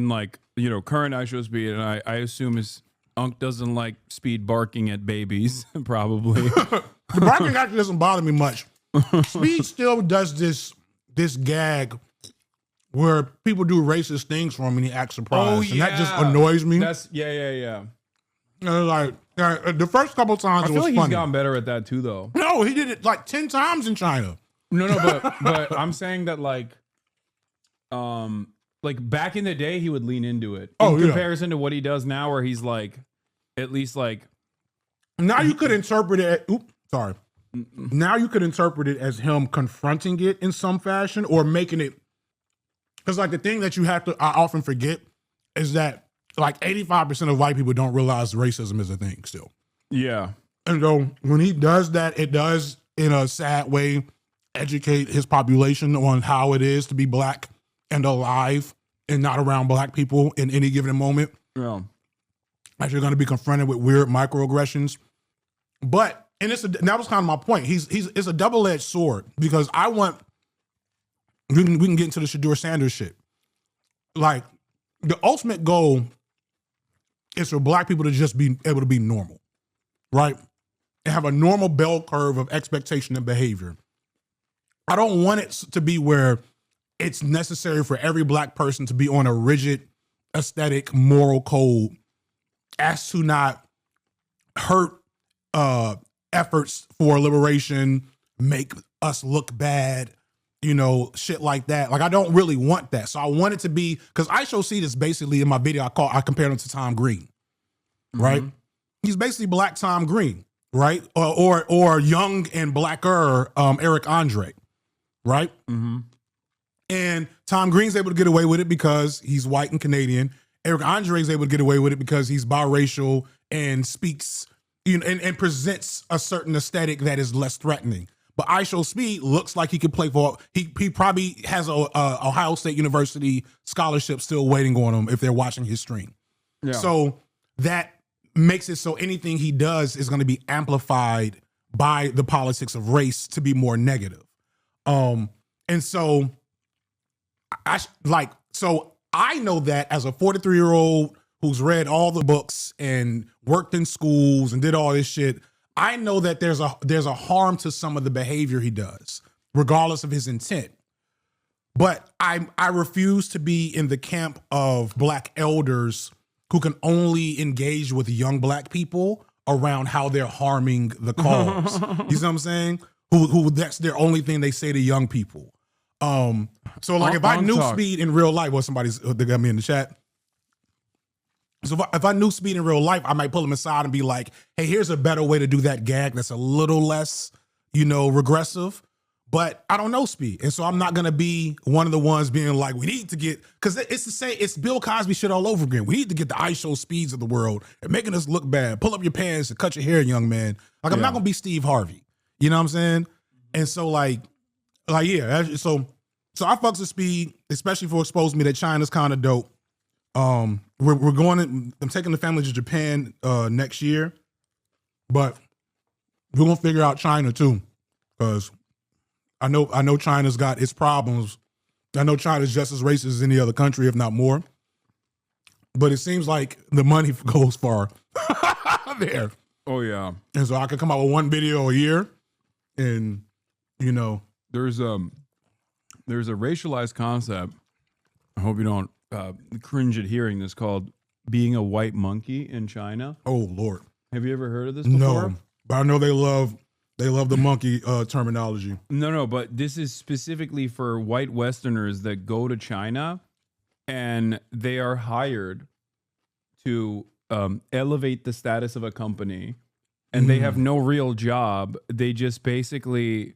like, you know, current iShow Speed, and I assume his Unc doesn't like Speed barking at babies, probably. The barking actually doesn't bother me much. Speed still does this gag where people do racist things for him and he acts surprised. And that just annoys me. That's yeah. And like the first couple times I it feel was like funny. he's gotten better at that too, though. No, he did it like 10 times in China. No, but I'm saying that like back in the day he would lean into it. In comparison to what he does now, where he's like, at least like. Now you could interpret it. Now you could interpret it as him confronting it in some fashion or making it. Because like the thing that I often forget is that like 85% of white people don't realize racism is a thing still. Yeah. And so when he does that, it does in a sad way educate his population on how it is to be black and alive and not around black people in any given moment. Yeah. As you're going to be confronted with weird microaggressions. But, and that was kind of my point. It's a double-edged sword because we can get into the Shadur Sanders shit. Like, the ultimate goal is for black people to just be able to be normal, right? And have a normal bell curve of expectation and behavior. I don't want it to be where it's necessary for every black person to be on a rigid aesthetic moral code as to not hurt efforts for liberation, make us look bad, you know, shit like that. Like, I don't really want that. So I want it to be, because iShow Seed is basically, in my video, I compared him to Tom Green, right? He's basically black Tom Green, right? Or young and blacker Eric Andre, right? And Tom Green's able to get away with it because he's white and Canadian. Eric Andre is able to get away with it because he's biracial and speaks, you know, and presents a certain aesthetic that is less threatening. But iShow Speed looks like he could play for. He probably has a Ohio State University scholarship still waiting on him if they're watching his stream. Yeah. So that makes it so anything he does is going to be amplified by the politics of race to be more negative. And so I know that as a 43-year-old who's read all the books and worked in schools and did all this shit, I know that there's a harm to some of the behavior he does, regardless of his intent. But I refuse to be in the camp of black elders who can only engage with young black people around how they're harming the cause. You see what I'm saying? Who that's their only thing they say to young people. So like if I knew Speed in real life, somebody's they got me in the chat. So if I knew Speed in real life, I might pull him aside and be like, hey, here's a better way to do that gag that's a little less, regressive. But I don't know Speed. And so I'm not going to be one of the ones being like, we need to get, because it's the same, it's Bill Cosby shit all over again. We need to get the ice show Speeds of the world and making us look bad. Pull up your pants and cut your hair, young man. Like, I'm not going to be Steve Harvey. You know what I'm saying? And so yeah. So I fucks with Speed, especially for exposing me that China's kind of dope. We're going, I'm taking the family to Japan next year, but we're going to figure out China too. Because I know China's got its problems. I know China's just as racist as any other country, if not more. But it seems like the money goes far there. Oh yeah. And so I could come out with one video a year, and there's a racialized concept. I hope you don't cringe at hearing this, called being a white monkey in China. Oh Lord. Have you ever heard of this before? No, but I know they love the monkey terminology. No, but this is specifically for white Westerners that go to China, and they are hired to elevate the status of a company, and they have no real job. They just basically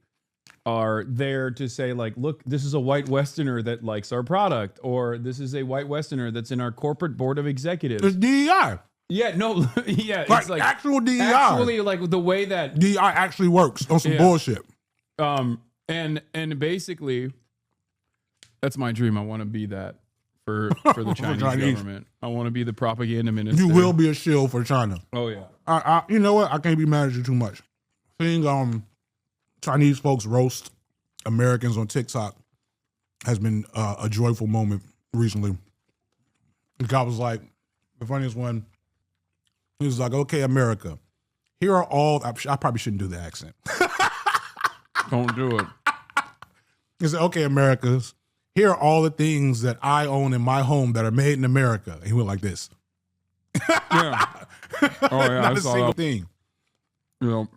are there to say, like, look, this is a white Westerner that likes our product, or this is a white Westerner that's in our corporate board of executives. It's DEI. Yeah, no, yeah, it's like actual DEI. Actually, like the way that DEI actually works on some bullshit. And basically, that's my dream. I want to be that for the Chinese government. I want to be the propaganda minister. You will be a shield for China. Oh yeah. I you know what? I can't be mad at you too much. Seeing Chinese folks roast Americans on TikTok has been a joyful moment recently. The guy was like, the funniest one. He was like, okay, America, here are all, I probably shouldn't do the accent. Don't do it. He said, okay, Americans, here are all the things that I own in my home that are made in America. And he went like this. Yeah. Oh yeah, Not I a saw single that. thing. You know.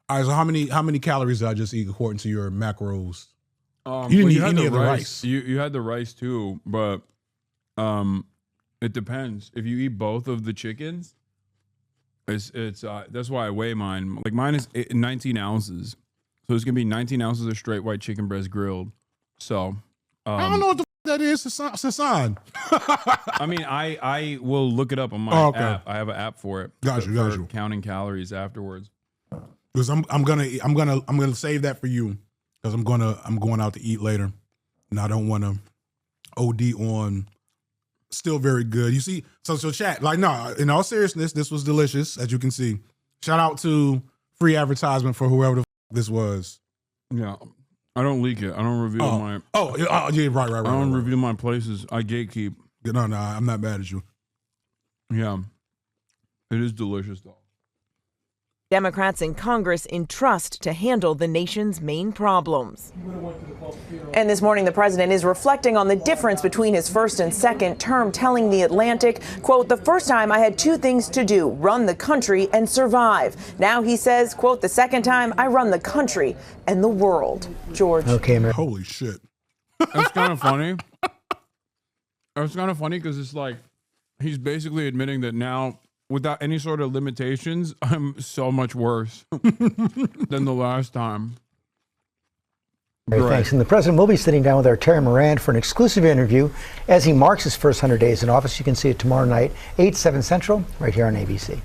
All right, so how many calories did I just eat according to your macros? You didn't eat had any the of the rice. You had the rice too, but it depends. If you eat both of the chickens, it's that's why I weigh mine. Like mine is 19 ounces, so it's gonna be 19 ounces of straight white chicken breast grilled. So I don't know what the that is, Hasan. I mean, I will look it up on my okay. app. I have an app for it. Got you. Counting calories afterwards. Because I'm gonna save that for you, because I'm going out to eat later, and I don't want to OD on. Still very good. You see, so chat, like, no, in all seriousness, this was delicious, as you can see. Shout out to free advertisement for whoever the this was. Yeah, I don't leak it. I don't reveal my. Yeah, right. I don't review my places. I gatekeep. No, I'm not mad at you. Yeah, it is delicious though. Democrats in Congress entrust to handle the nation's main problems. And this morning, the president is reflecting on the difference between his first and second term, telling The Atlantic, quote, the first time I had two things to do, run the country and survive. Now he says, quote, the second time I run the country and the world. George. Okay, man. Holy shit. That's kind of funny. It's kind of funny because it's like he's basically admitting that now, without any sort of limitations, I'm so much worse than the last time. Great, thanks. And the president will be sitting down with our Terry Moran for an exclusive interview as he marks his first 100 days in office. You can see it tomorrow night, 8, 7 Central, right here on ABC.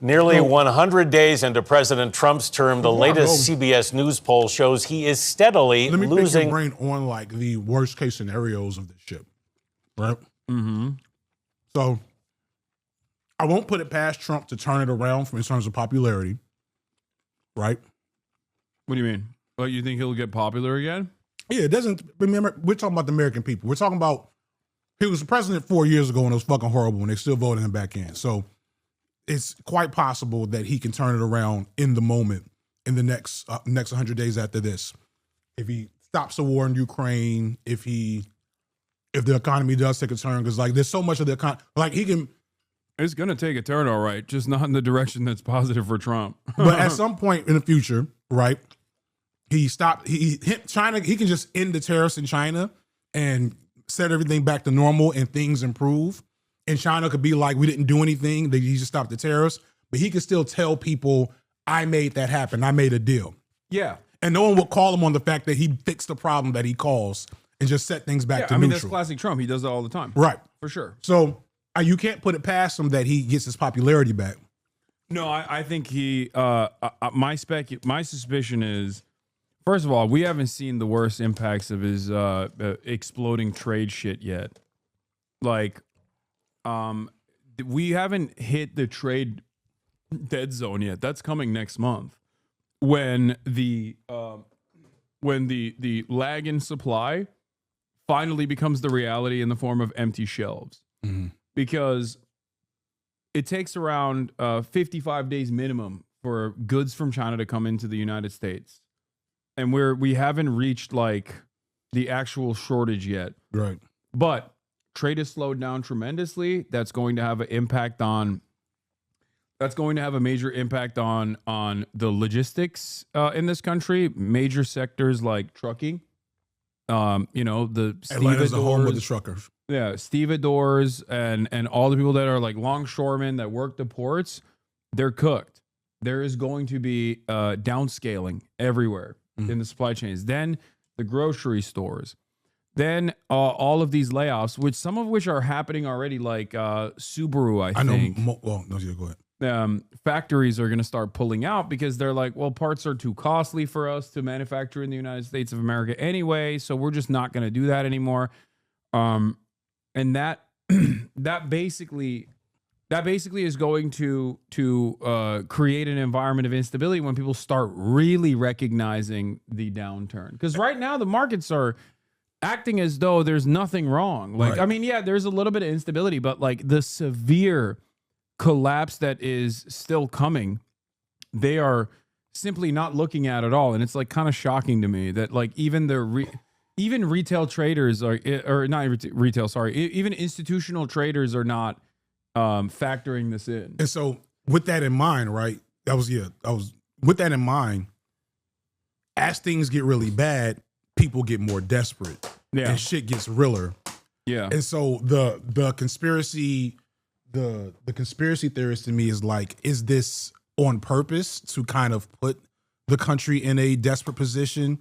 Nearly 100 days into President Trump's term, the latest CBS News poll shows he is steadily Let me pick losing. your brain on like the worst case scenarios of this shit, right? Mm-hmm. So I won't put it past Trump to turn it around in terms of popularity, right? What do you mean? Well, you think he'll get popular again? Yeah, it doesn't. Remember, we're talking about the American people. We're talking about he was the president 4 years ago and it was fucking horrible and they still voted him back in. So it's quite possible that he can turn it around in the moment in the next 100 days after this. If he stops the war in Ukraine, if the economy does take a turn, because like there's so much of the economy, like he can. It's going to take a turn, all right, just not in the direction that's positive for Trump. But at some point in the future, right, China, he can just end the tariffs in China and set everything back to normal and things improve. and China could be like, we didn't do anything, that he just stopped the tariffs, but he could still tell people, I made that happen. I made a deal. Yeah. And no one will call him on the fact that he fixed the problem that he caused and just set things back to I neutral. mean, that's classic Trump. He does that all the time. Right. For sure. So you can't put it past him that he gets his popularity back. No, I think he. My suspicion is, first of all, we haven't seen the worst impacts of his exploding trade shit yet. Like, we haven't hit the trade dead zone yet. That's coming next month when the lag in supply finally becomes the reality in the form of empty shelves. Mm-hmm. Because it takes around 55 days minimum for goods from China to come into the United States. And we haven't reached like the actual shortage yet. Right. But trade has slowed down tremendously. That's going to have an impact on a major impact on the logistics in this country. Major sectors like trucking. The Atlanta's the home of the truckers. Yeah, stevedores and all the people that are like longshoremen that work the ports, they're cooked. There is going to be downscaling everywhere in the supply chains. Then the grocery stores. Then all of these layoffs, which some of which are happening already, like Subaru, I think. No, go ahead. Factories are going to start pulling out because they're like, well, parts are too costly for us to manufacture in the United States of America anyway, so we're just not going to do that anymore. And that basically is going to create an environment of instability when people start really recognizing the downturn. Because right now the markets are acting as though there's nothing wrong. Like, right. I mean, yeah, there's a little bit of instability, but like the severe collapse that is still coming, they are simply not looking at all. And it's like kind of shocking to me that like even retail traders or not retail, sorry, even institutional traders are not factoring this in. And so with that in mind, right, with that in mind, as things get really bad, people get more desperate and shit gets realer. Yeah. And so the conspiracy theorist to me is like, is this on purpose to kind of put the country in a desperate position?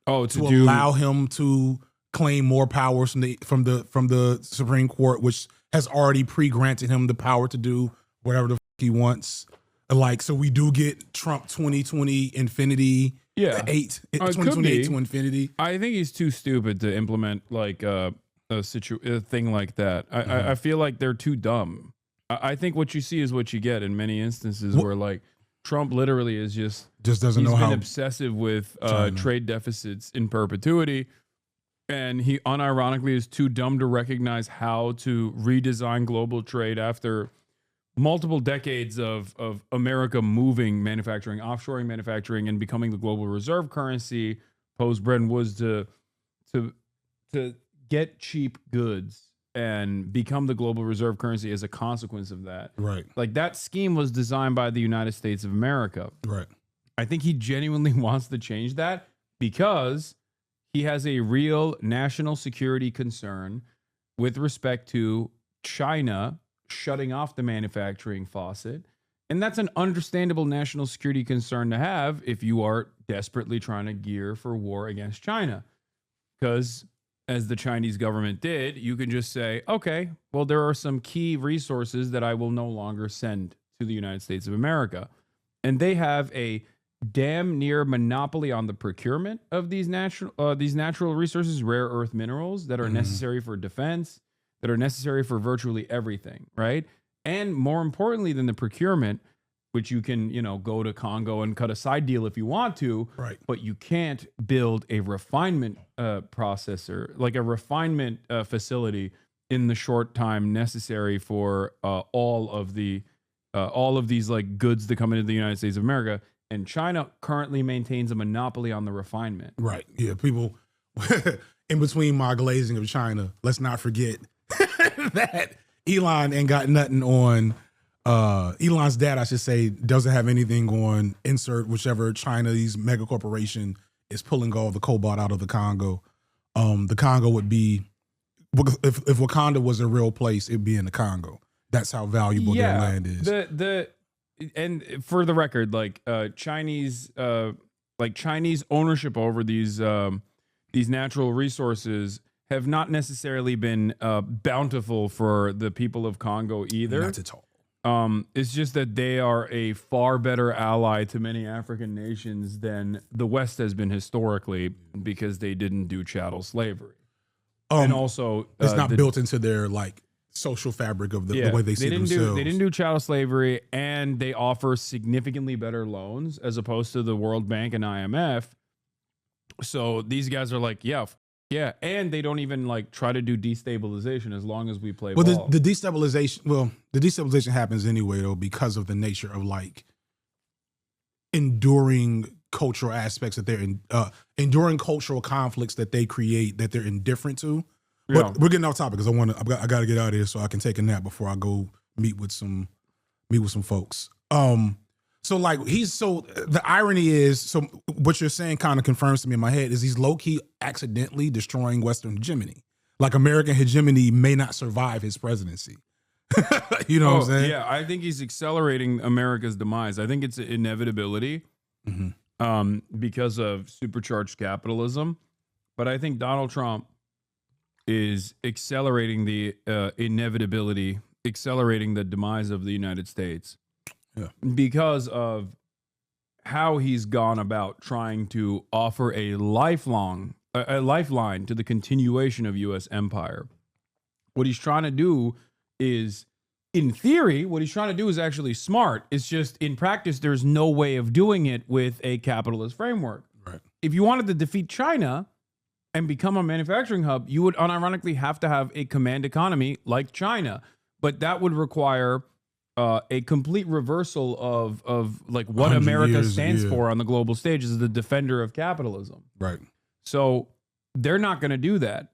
To allow him to claim more powers from the Supreme Court, which has already pre-granted him the power to do whatever the fuck he wants. Like, so we do get Trump 2020 infinity. Yeah, 2028 to infinity. I think he's too stupid to implement like a thing like that. I feel like they're too dumb. I think what you see is what you get in many instances where like Trump literally is just doesn't know how. He's been obsessive with trade deficits in perpetuity, and he unironically is too dumb to recognize how to redesign global trade after multiple decades of America moving manufacturing, offshoring manufacturing, and becoming the global reserve currency post Bretton Woods to get cheap goods and become the global reserve currency as a consequence of that. Right. Like that scheme was designed by the United States of America. Right. I think he genuinely wants to change that because he has a real national security concern with respect to China shutting off the manufacturing faucet. And that's an understandable national security concern to have if you are desperately trying to gear for war against China. Because as the Chinese government did, you can just say, okay, well, there are some key resources that I will no longer send to the United States of America. And they have a damn near monopoly on the procurement of these natural resources, rare earth minerals that are necessary for defense, that are necessary for virtually everything, right? And more importantly than the procurement, which you can, go to Congo and cut a side deal if you want to, right? But you can't build a refinement processor, like a refinement facility, in the short time necessary for all of these like goods that come into the United States of America. And China currently maintains a monopoly on the refinement. Right. Yeah. People in between my glazing of China, let's not forget that Elon ain't got nothing on. Elon's dad, I should say, doesn't have anything on insert whichever Chinese mega corporation is pulling all the cobalt out of the Congo. The Congo would be if Wakanda was a real place, it'd be in the Congo. That's how valuable their land is. And for the record, like Chinese ownership over these natural resources have not necessarily been bountiful for the people of Congo either. Not at all. It's just that they are a far better ally to many African nations than the West has been historically, because they didn't do chattel slavery. And also, it's not built into their like social fabric of the way they see themselves. They didn't do chattel slavery, and they offer significantly better loans as opposed to the World Bank and IMF. So these guys are like, yeah, and they don't even like try to do destabilization as long as we play ball. The destabilization happens anyway though, because of the nature of like enduring cultural aspects that they're enduring cultural conflicts that they create that they're indifferent to. But we're getting off topic because I got to get out of here so I can take a nap before I go meet with some folks. So like the irony is, so what you're saying kind of confirms to me in my head is he's low key accidentally destroying Western hegemony. Like American hegemony may not survive his presidency. You know what I'm saying? Yeah, I think he's accelerating America's demise. I think it's an inevitability because of supercharged capitalism. But I think Donald Trump is accelerating the inevitability, accelerating the demise of the United States. Yeah. Because of how he's gone about trying to offer a lifeline to the continuation of U.S. empire. What he's trying to do is, in theory, what he's trying to do is actually smart. It's just in practice, there's no way of doing it with a capitalist framework. Right. If you wanted to defeat China and become a manufacturing hub, you would unironically have to have a command economy like China. But that would require a complete reversal of like what America stands for on the global stage as the defender of capitalism. Right. So they're not going to do that.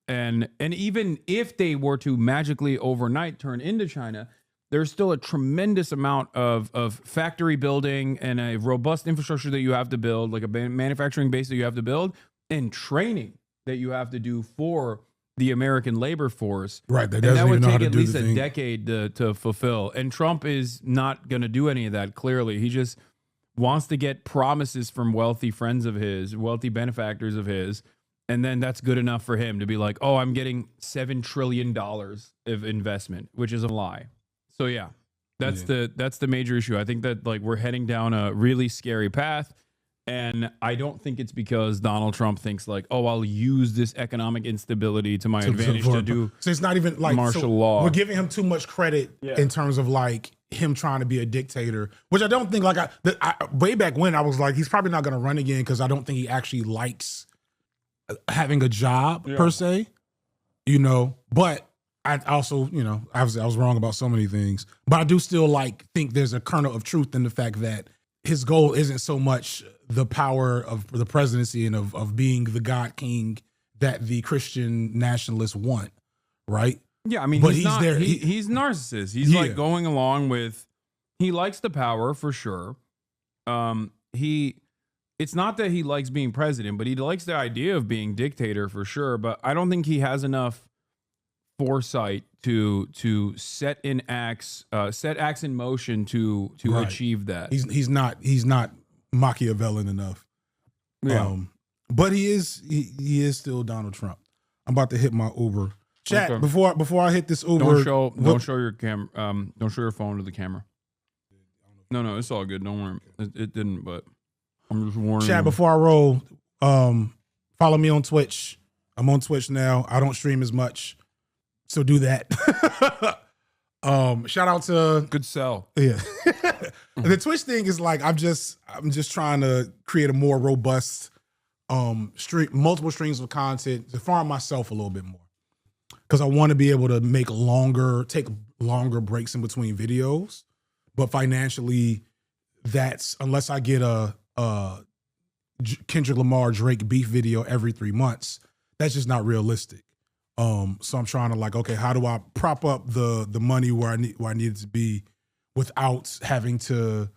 And even if they were to magically overnight turn into China, there's still a tremendous amount of factory building and a robust infrastructure that you have to build, like a manufacturing base that you have to build, and training that you have to do for the American labor force. Right. And that would take at least a decade to fulfill. And Trump is not going to do any of that, clearly. He just wants to get promises from wealthy friends of his, wealthy benefactors of his. And then that's good enough for him to be like, oh, I'm getting $7 trillion of investment, which is a lie. So yeah, that's the major issue. I think that like we're heading down a really scary path. And I don't think it's because Donald Trump thinks like, oh, I'll use this economic instability to my advantage to do. So it's not even like martial law. We're giving him too much credit in terms of like him trying to be a dictator, which I don't think like way back when I was like, he's probably not going to run again because I don't think he actually likes having a job per se, you know. But I also, you know, I was wrong about so many things, but I do still like think there's a kernel of truth in the fact that his goal isn't so much the power of the presidency and of being the God King that the Christian nationalists want, right? Yeah, I mean, but he's there. He's narcissist. He's like going along with. He likes the power for sure. It's not that he likes being president, but he likes the idea of being dictator for sure. But I don't think he has enough foresight to set acts in motion to achieve that. He's not Machiavellian enough. Yeah. But he is still Donald Trump. I'm about to hit my Uber. Chat, okay. before I hit this Uber. Don't show your camera. Don't show your phone to the camera. No, it's all good. Don't worry. It didn't, but I'm just warning Chat, you. before I roll, follow me on Twitch. I'm on Twitch now. I don't stream as much, so do that. Shout out to good sell. Yeah. The Twitch thing is like I'm just trying to create a more robust multiple streams of content to farm myself a little bit more. Because I want to be able to take longer breaks in between videos. But financially, that's unless I get a Kendrick Lamar Drake beef video every 3 months, that's just not realistic. So I'm trying to like, okay, how do I prop up the money where I need it to be without having to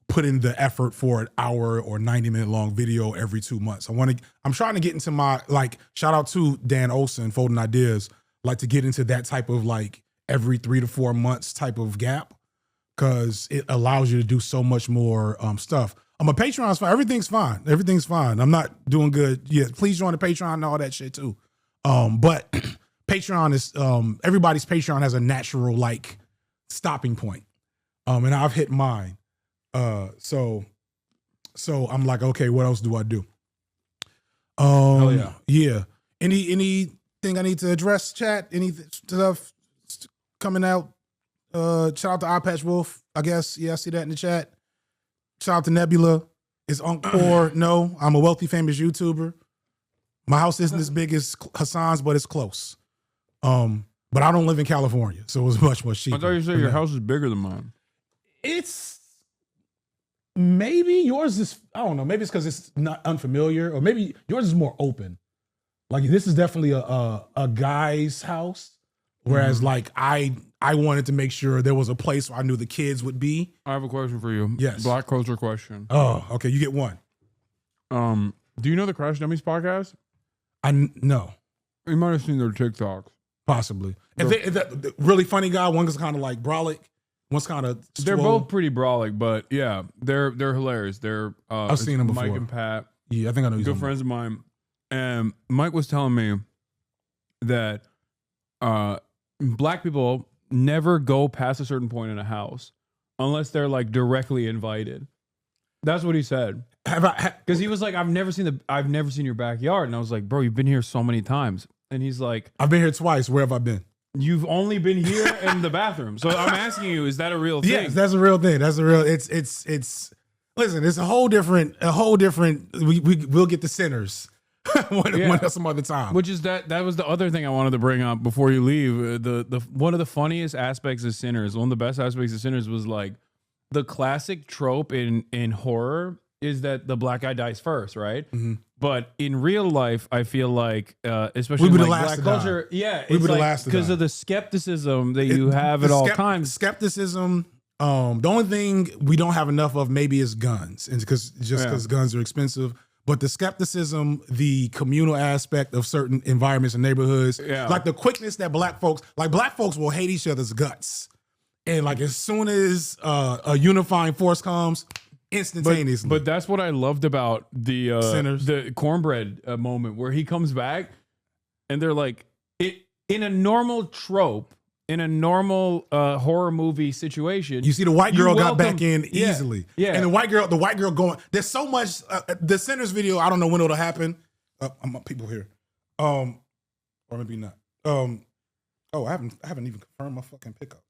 put in the effort for an hour or 90-minute long video every 2 months. I'm trying to get into my, like, shout out to Dan Olson, Folding Ideas, like to get into that type of like every 3 to 4 months type of gap, because it allows you to do so much more stuff. My Patreon's fine. Everything's fine. Everything's fine. I'm not doing good. Yeah, please join the Patreon and all that shit too. But Patreon is, everybody's Patreon has a natural like stopping point. And I've hit mine. So I'm like, okay, what else do I do? Hell yeah. Yeah. Anything I need to address, chat? Any stuff coming out? Shout out to Eye Patch Wolf, I guess. Yeah, I see that in the chat. Shout out to Nebula. Is Encore? No, I'm a wealthy, famous YouTuber. My house isn't as big as Hasan's, but it's close. But I don't live in California, so it was much more cheaper. I thought you said your house is bigger than mine. It's maybe yours is, I don't know, maybe it's because it's not unfamiliar, or maybe yours is more open. Like this is definitely a guy's house, whereas like I wanted to make sure there was a place where I knew the kids would be. I have a question for you. Yes. Black culture question. Oh, okay, you get one. Do you know the Crash Dummies podcast? No. You might have seen their TikToks. Possibly. And the really funny guy, one is kind of like brolic, one's kind of They're both pretty brolic, but yeah, they're hilarious. They're I've seen them before. Mike and Pat. Yeah, I think I know. Good friends of mine. And Mike was telling me that black people never go past a certain point in a house unless they're like directly invited. That's what he said. Because he was like, I've never seen your backyard, and I was like, bro, you've been here so many times. And he's like, I've been here twice. Where have I been? You've only been here in the bathroom. So I'm asking you, is that a real thing? Yes, that's a real thing. That's a real. It's. Listen, it's a whole different. We'll get the sinners some other time. Which is that was the other thing I wanted to bring up before you leave. The one of the funniest aspects of Sinners, one of the best aspects of Sinners was like the classic trope in horror is that the black guy dies first, right? Mm-hmm. But in real life, I feel like, especially in like black culture, we would have last because of the skepticism that you have at all times. Skepticism. The only thing we don't have enough of maybe is guns, and because guns are expensive. But the skepticism, the communal aspect of certain environments and neighborhoods, like the quickness that black folks will hate each other's guts, and like as soon as a unifying force comes, instantaneously. But that's what I loved about the cornbread moment where he comes back and they're like, in a normal trope, in a normal horror movie situation, you see the white girl got back in easily. Yeah. And the white girl going, there's so much, the Sinners video, I don't know when it'll happen. I'm up people here. Or maybe not. I haven't even confirmed my fucking pickup.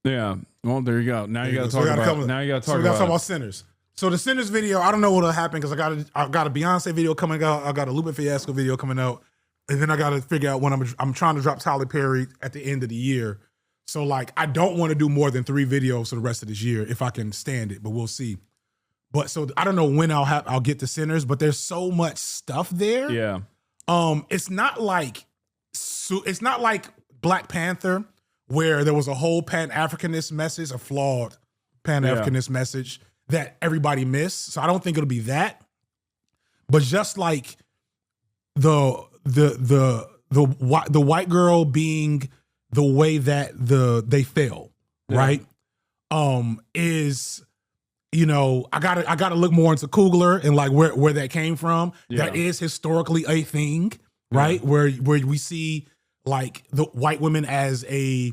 Yeah. Well, there you go. Now you got to talk about Sinners. So the Sinners video, I don't know what'll happen because I got a Beyonce video coming out. I got a Lupe Fiasco video coming out, and then I got to figure out when I'm trying to drop Tyler Perry at the end of the year. So like I don't want to do more than 3 videos for the rest of this year if I can stand it, but we'll see. But so I don't know when I'll get to Sinners, but there's so much stuff there. Yeah. It's not like Black Panther where there was a whole Pan-Africanist message, a flawed Pan-Africanist message that everybody missed. So I don't think it'll be that. But just like the white girl being the way that they fell, right? Is, you know, I gotta look more into Coogler and like where that came from. Yeah. That is historically a thing, right? Where we see like the white women as a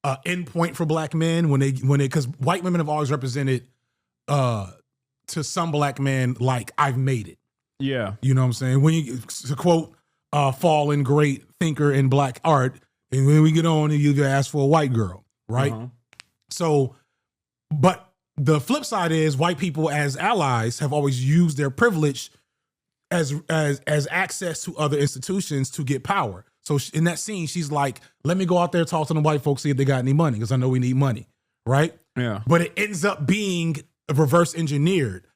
endpoint for black men when they because white women have always represented to some black men like I've made it. Yeah. You know what I'm saying? When you to quote fallen great thinker in black art, and when we get on and you ask for a white girl, right? Uh-huh. So, but the flip side is white people as allies have always used their privilege as access to other institutions to get power. So in that scene, she's like, let me go out there, talk to the white folks, see if they got any money, because I know we need money, right? Yeah. But it ends up being reverse engineered.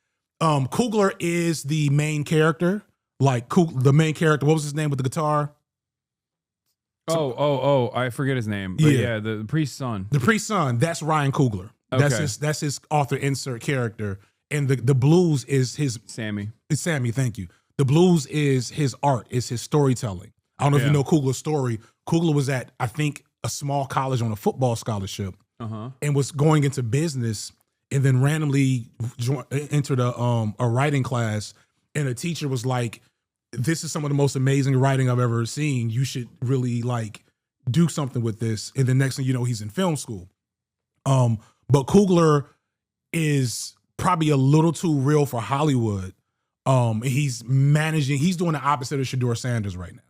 Coogler is the main character. Like the main character, what was his name with the guitar? I forget his name. But yeah, the priest's son. The priest's son, that's Ryan Coogler. Okay. That's his author insert character. And the blues is his Sammy. It's Sammy, thank you. The blues is his art, is his storytelling. I don't know if you know Coogler's story. Coogler was at, I think, a small college on a football scholarship and was going into business, and then randomly entered a writing class, and a teacher was like, this is some of the most amazing writing I've ever seen. You should really like do something with this. And the next thing you know, he's in film school. But Coogler is probably a little too real for Hollywood. He's doing the opposite of Shedeur Sanders right now,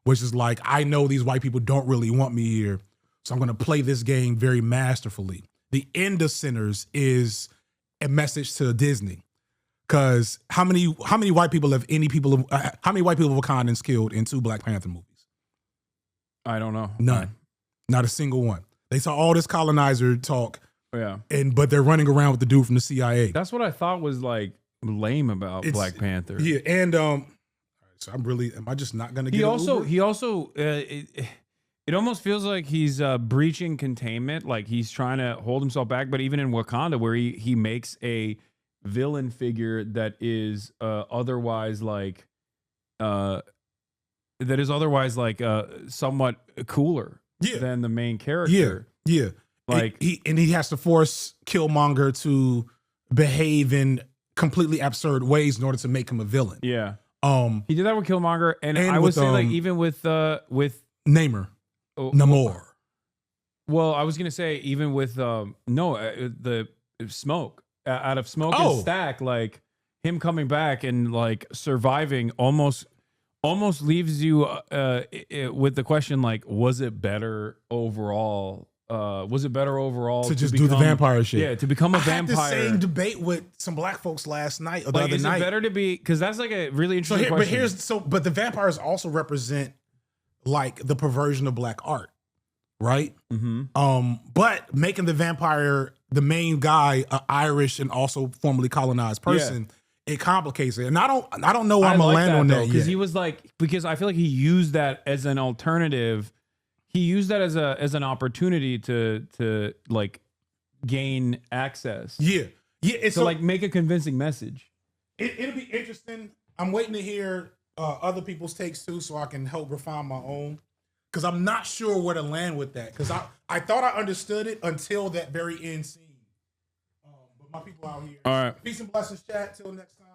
which is like, I know these white people don't really want me here, so I'm going to play this game very masterfully. The end of Sinners is a message to Disney, because how many white people have how many white people have Wakandans killed in 2 Black Panther movies? I don't know. None. Not a single one. They saw all this colonizer talk. Yeah. But they're running around with the dude from the CIA. That's what I thought was like lame about Black Panther. Yeah, and so am I just not gonna get He also it almost feels like he's breaching containment, like he's trying to hold himself back. But even in Wakanda, where he makes a villain figure that is otherwise somewhat cooler than the main character. Yeah. Like he has to force Killmonger to behave in completely absurd ways in order to make him a villain. Yeah. He did that with Killmonger, and I would say like even with Namor. Namor. Well, I was gonna say even with the Smoke out of Smoke and Stack, like him coming back and like surviving almost leaves you with the question like, was it better overall? To just do the vampire shit? Yeah, to become a vampire. I had the same debate with some black folks last night or the Like, other is night. it better to be, because that's like a really interesting question. But the vampires also represent like the perversion of black art, right? Mm-hmm. But making the vampire the main guy, an Irish and also formerly colonized person, it complicates it. And I don't know where I'm gonna land on that because yet. he was like, because I feel like he used that as an alternative. He used that as an opportunity to like gain access. Yeah. To like make a convincing message. It'll be interesting. I'm waiting to hear other people's takes too, so I can help refine my own. Because I'm not sure where to land with that. Because I thought I understood it until that very end scene. But my people out here. All right. Peace and blessings, chat. Till next time.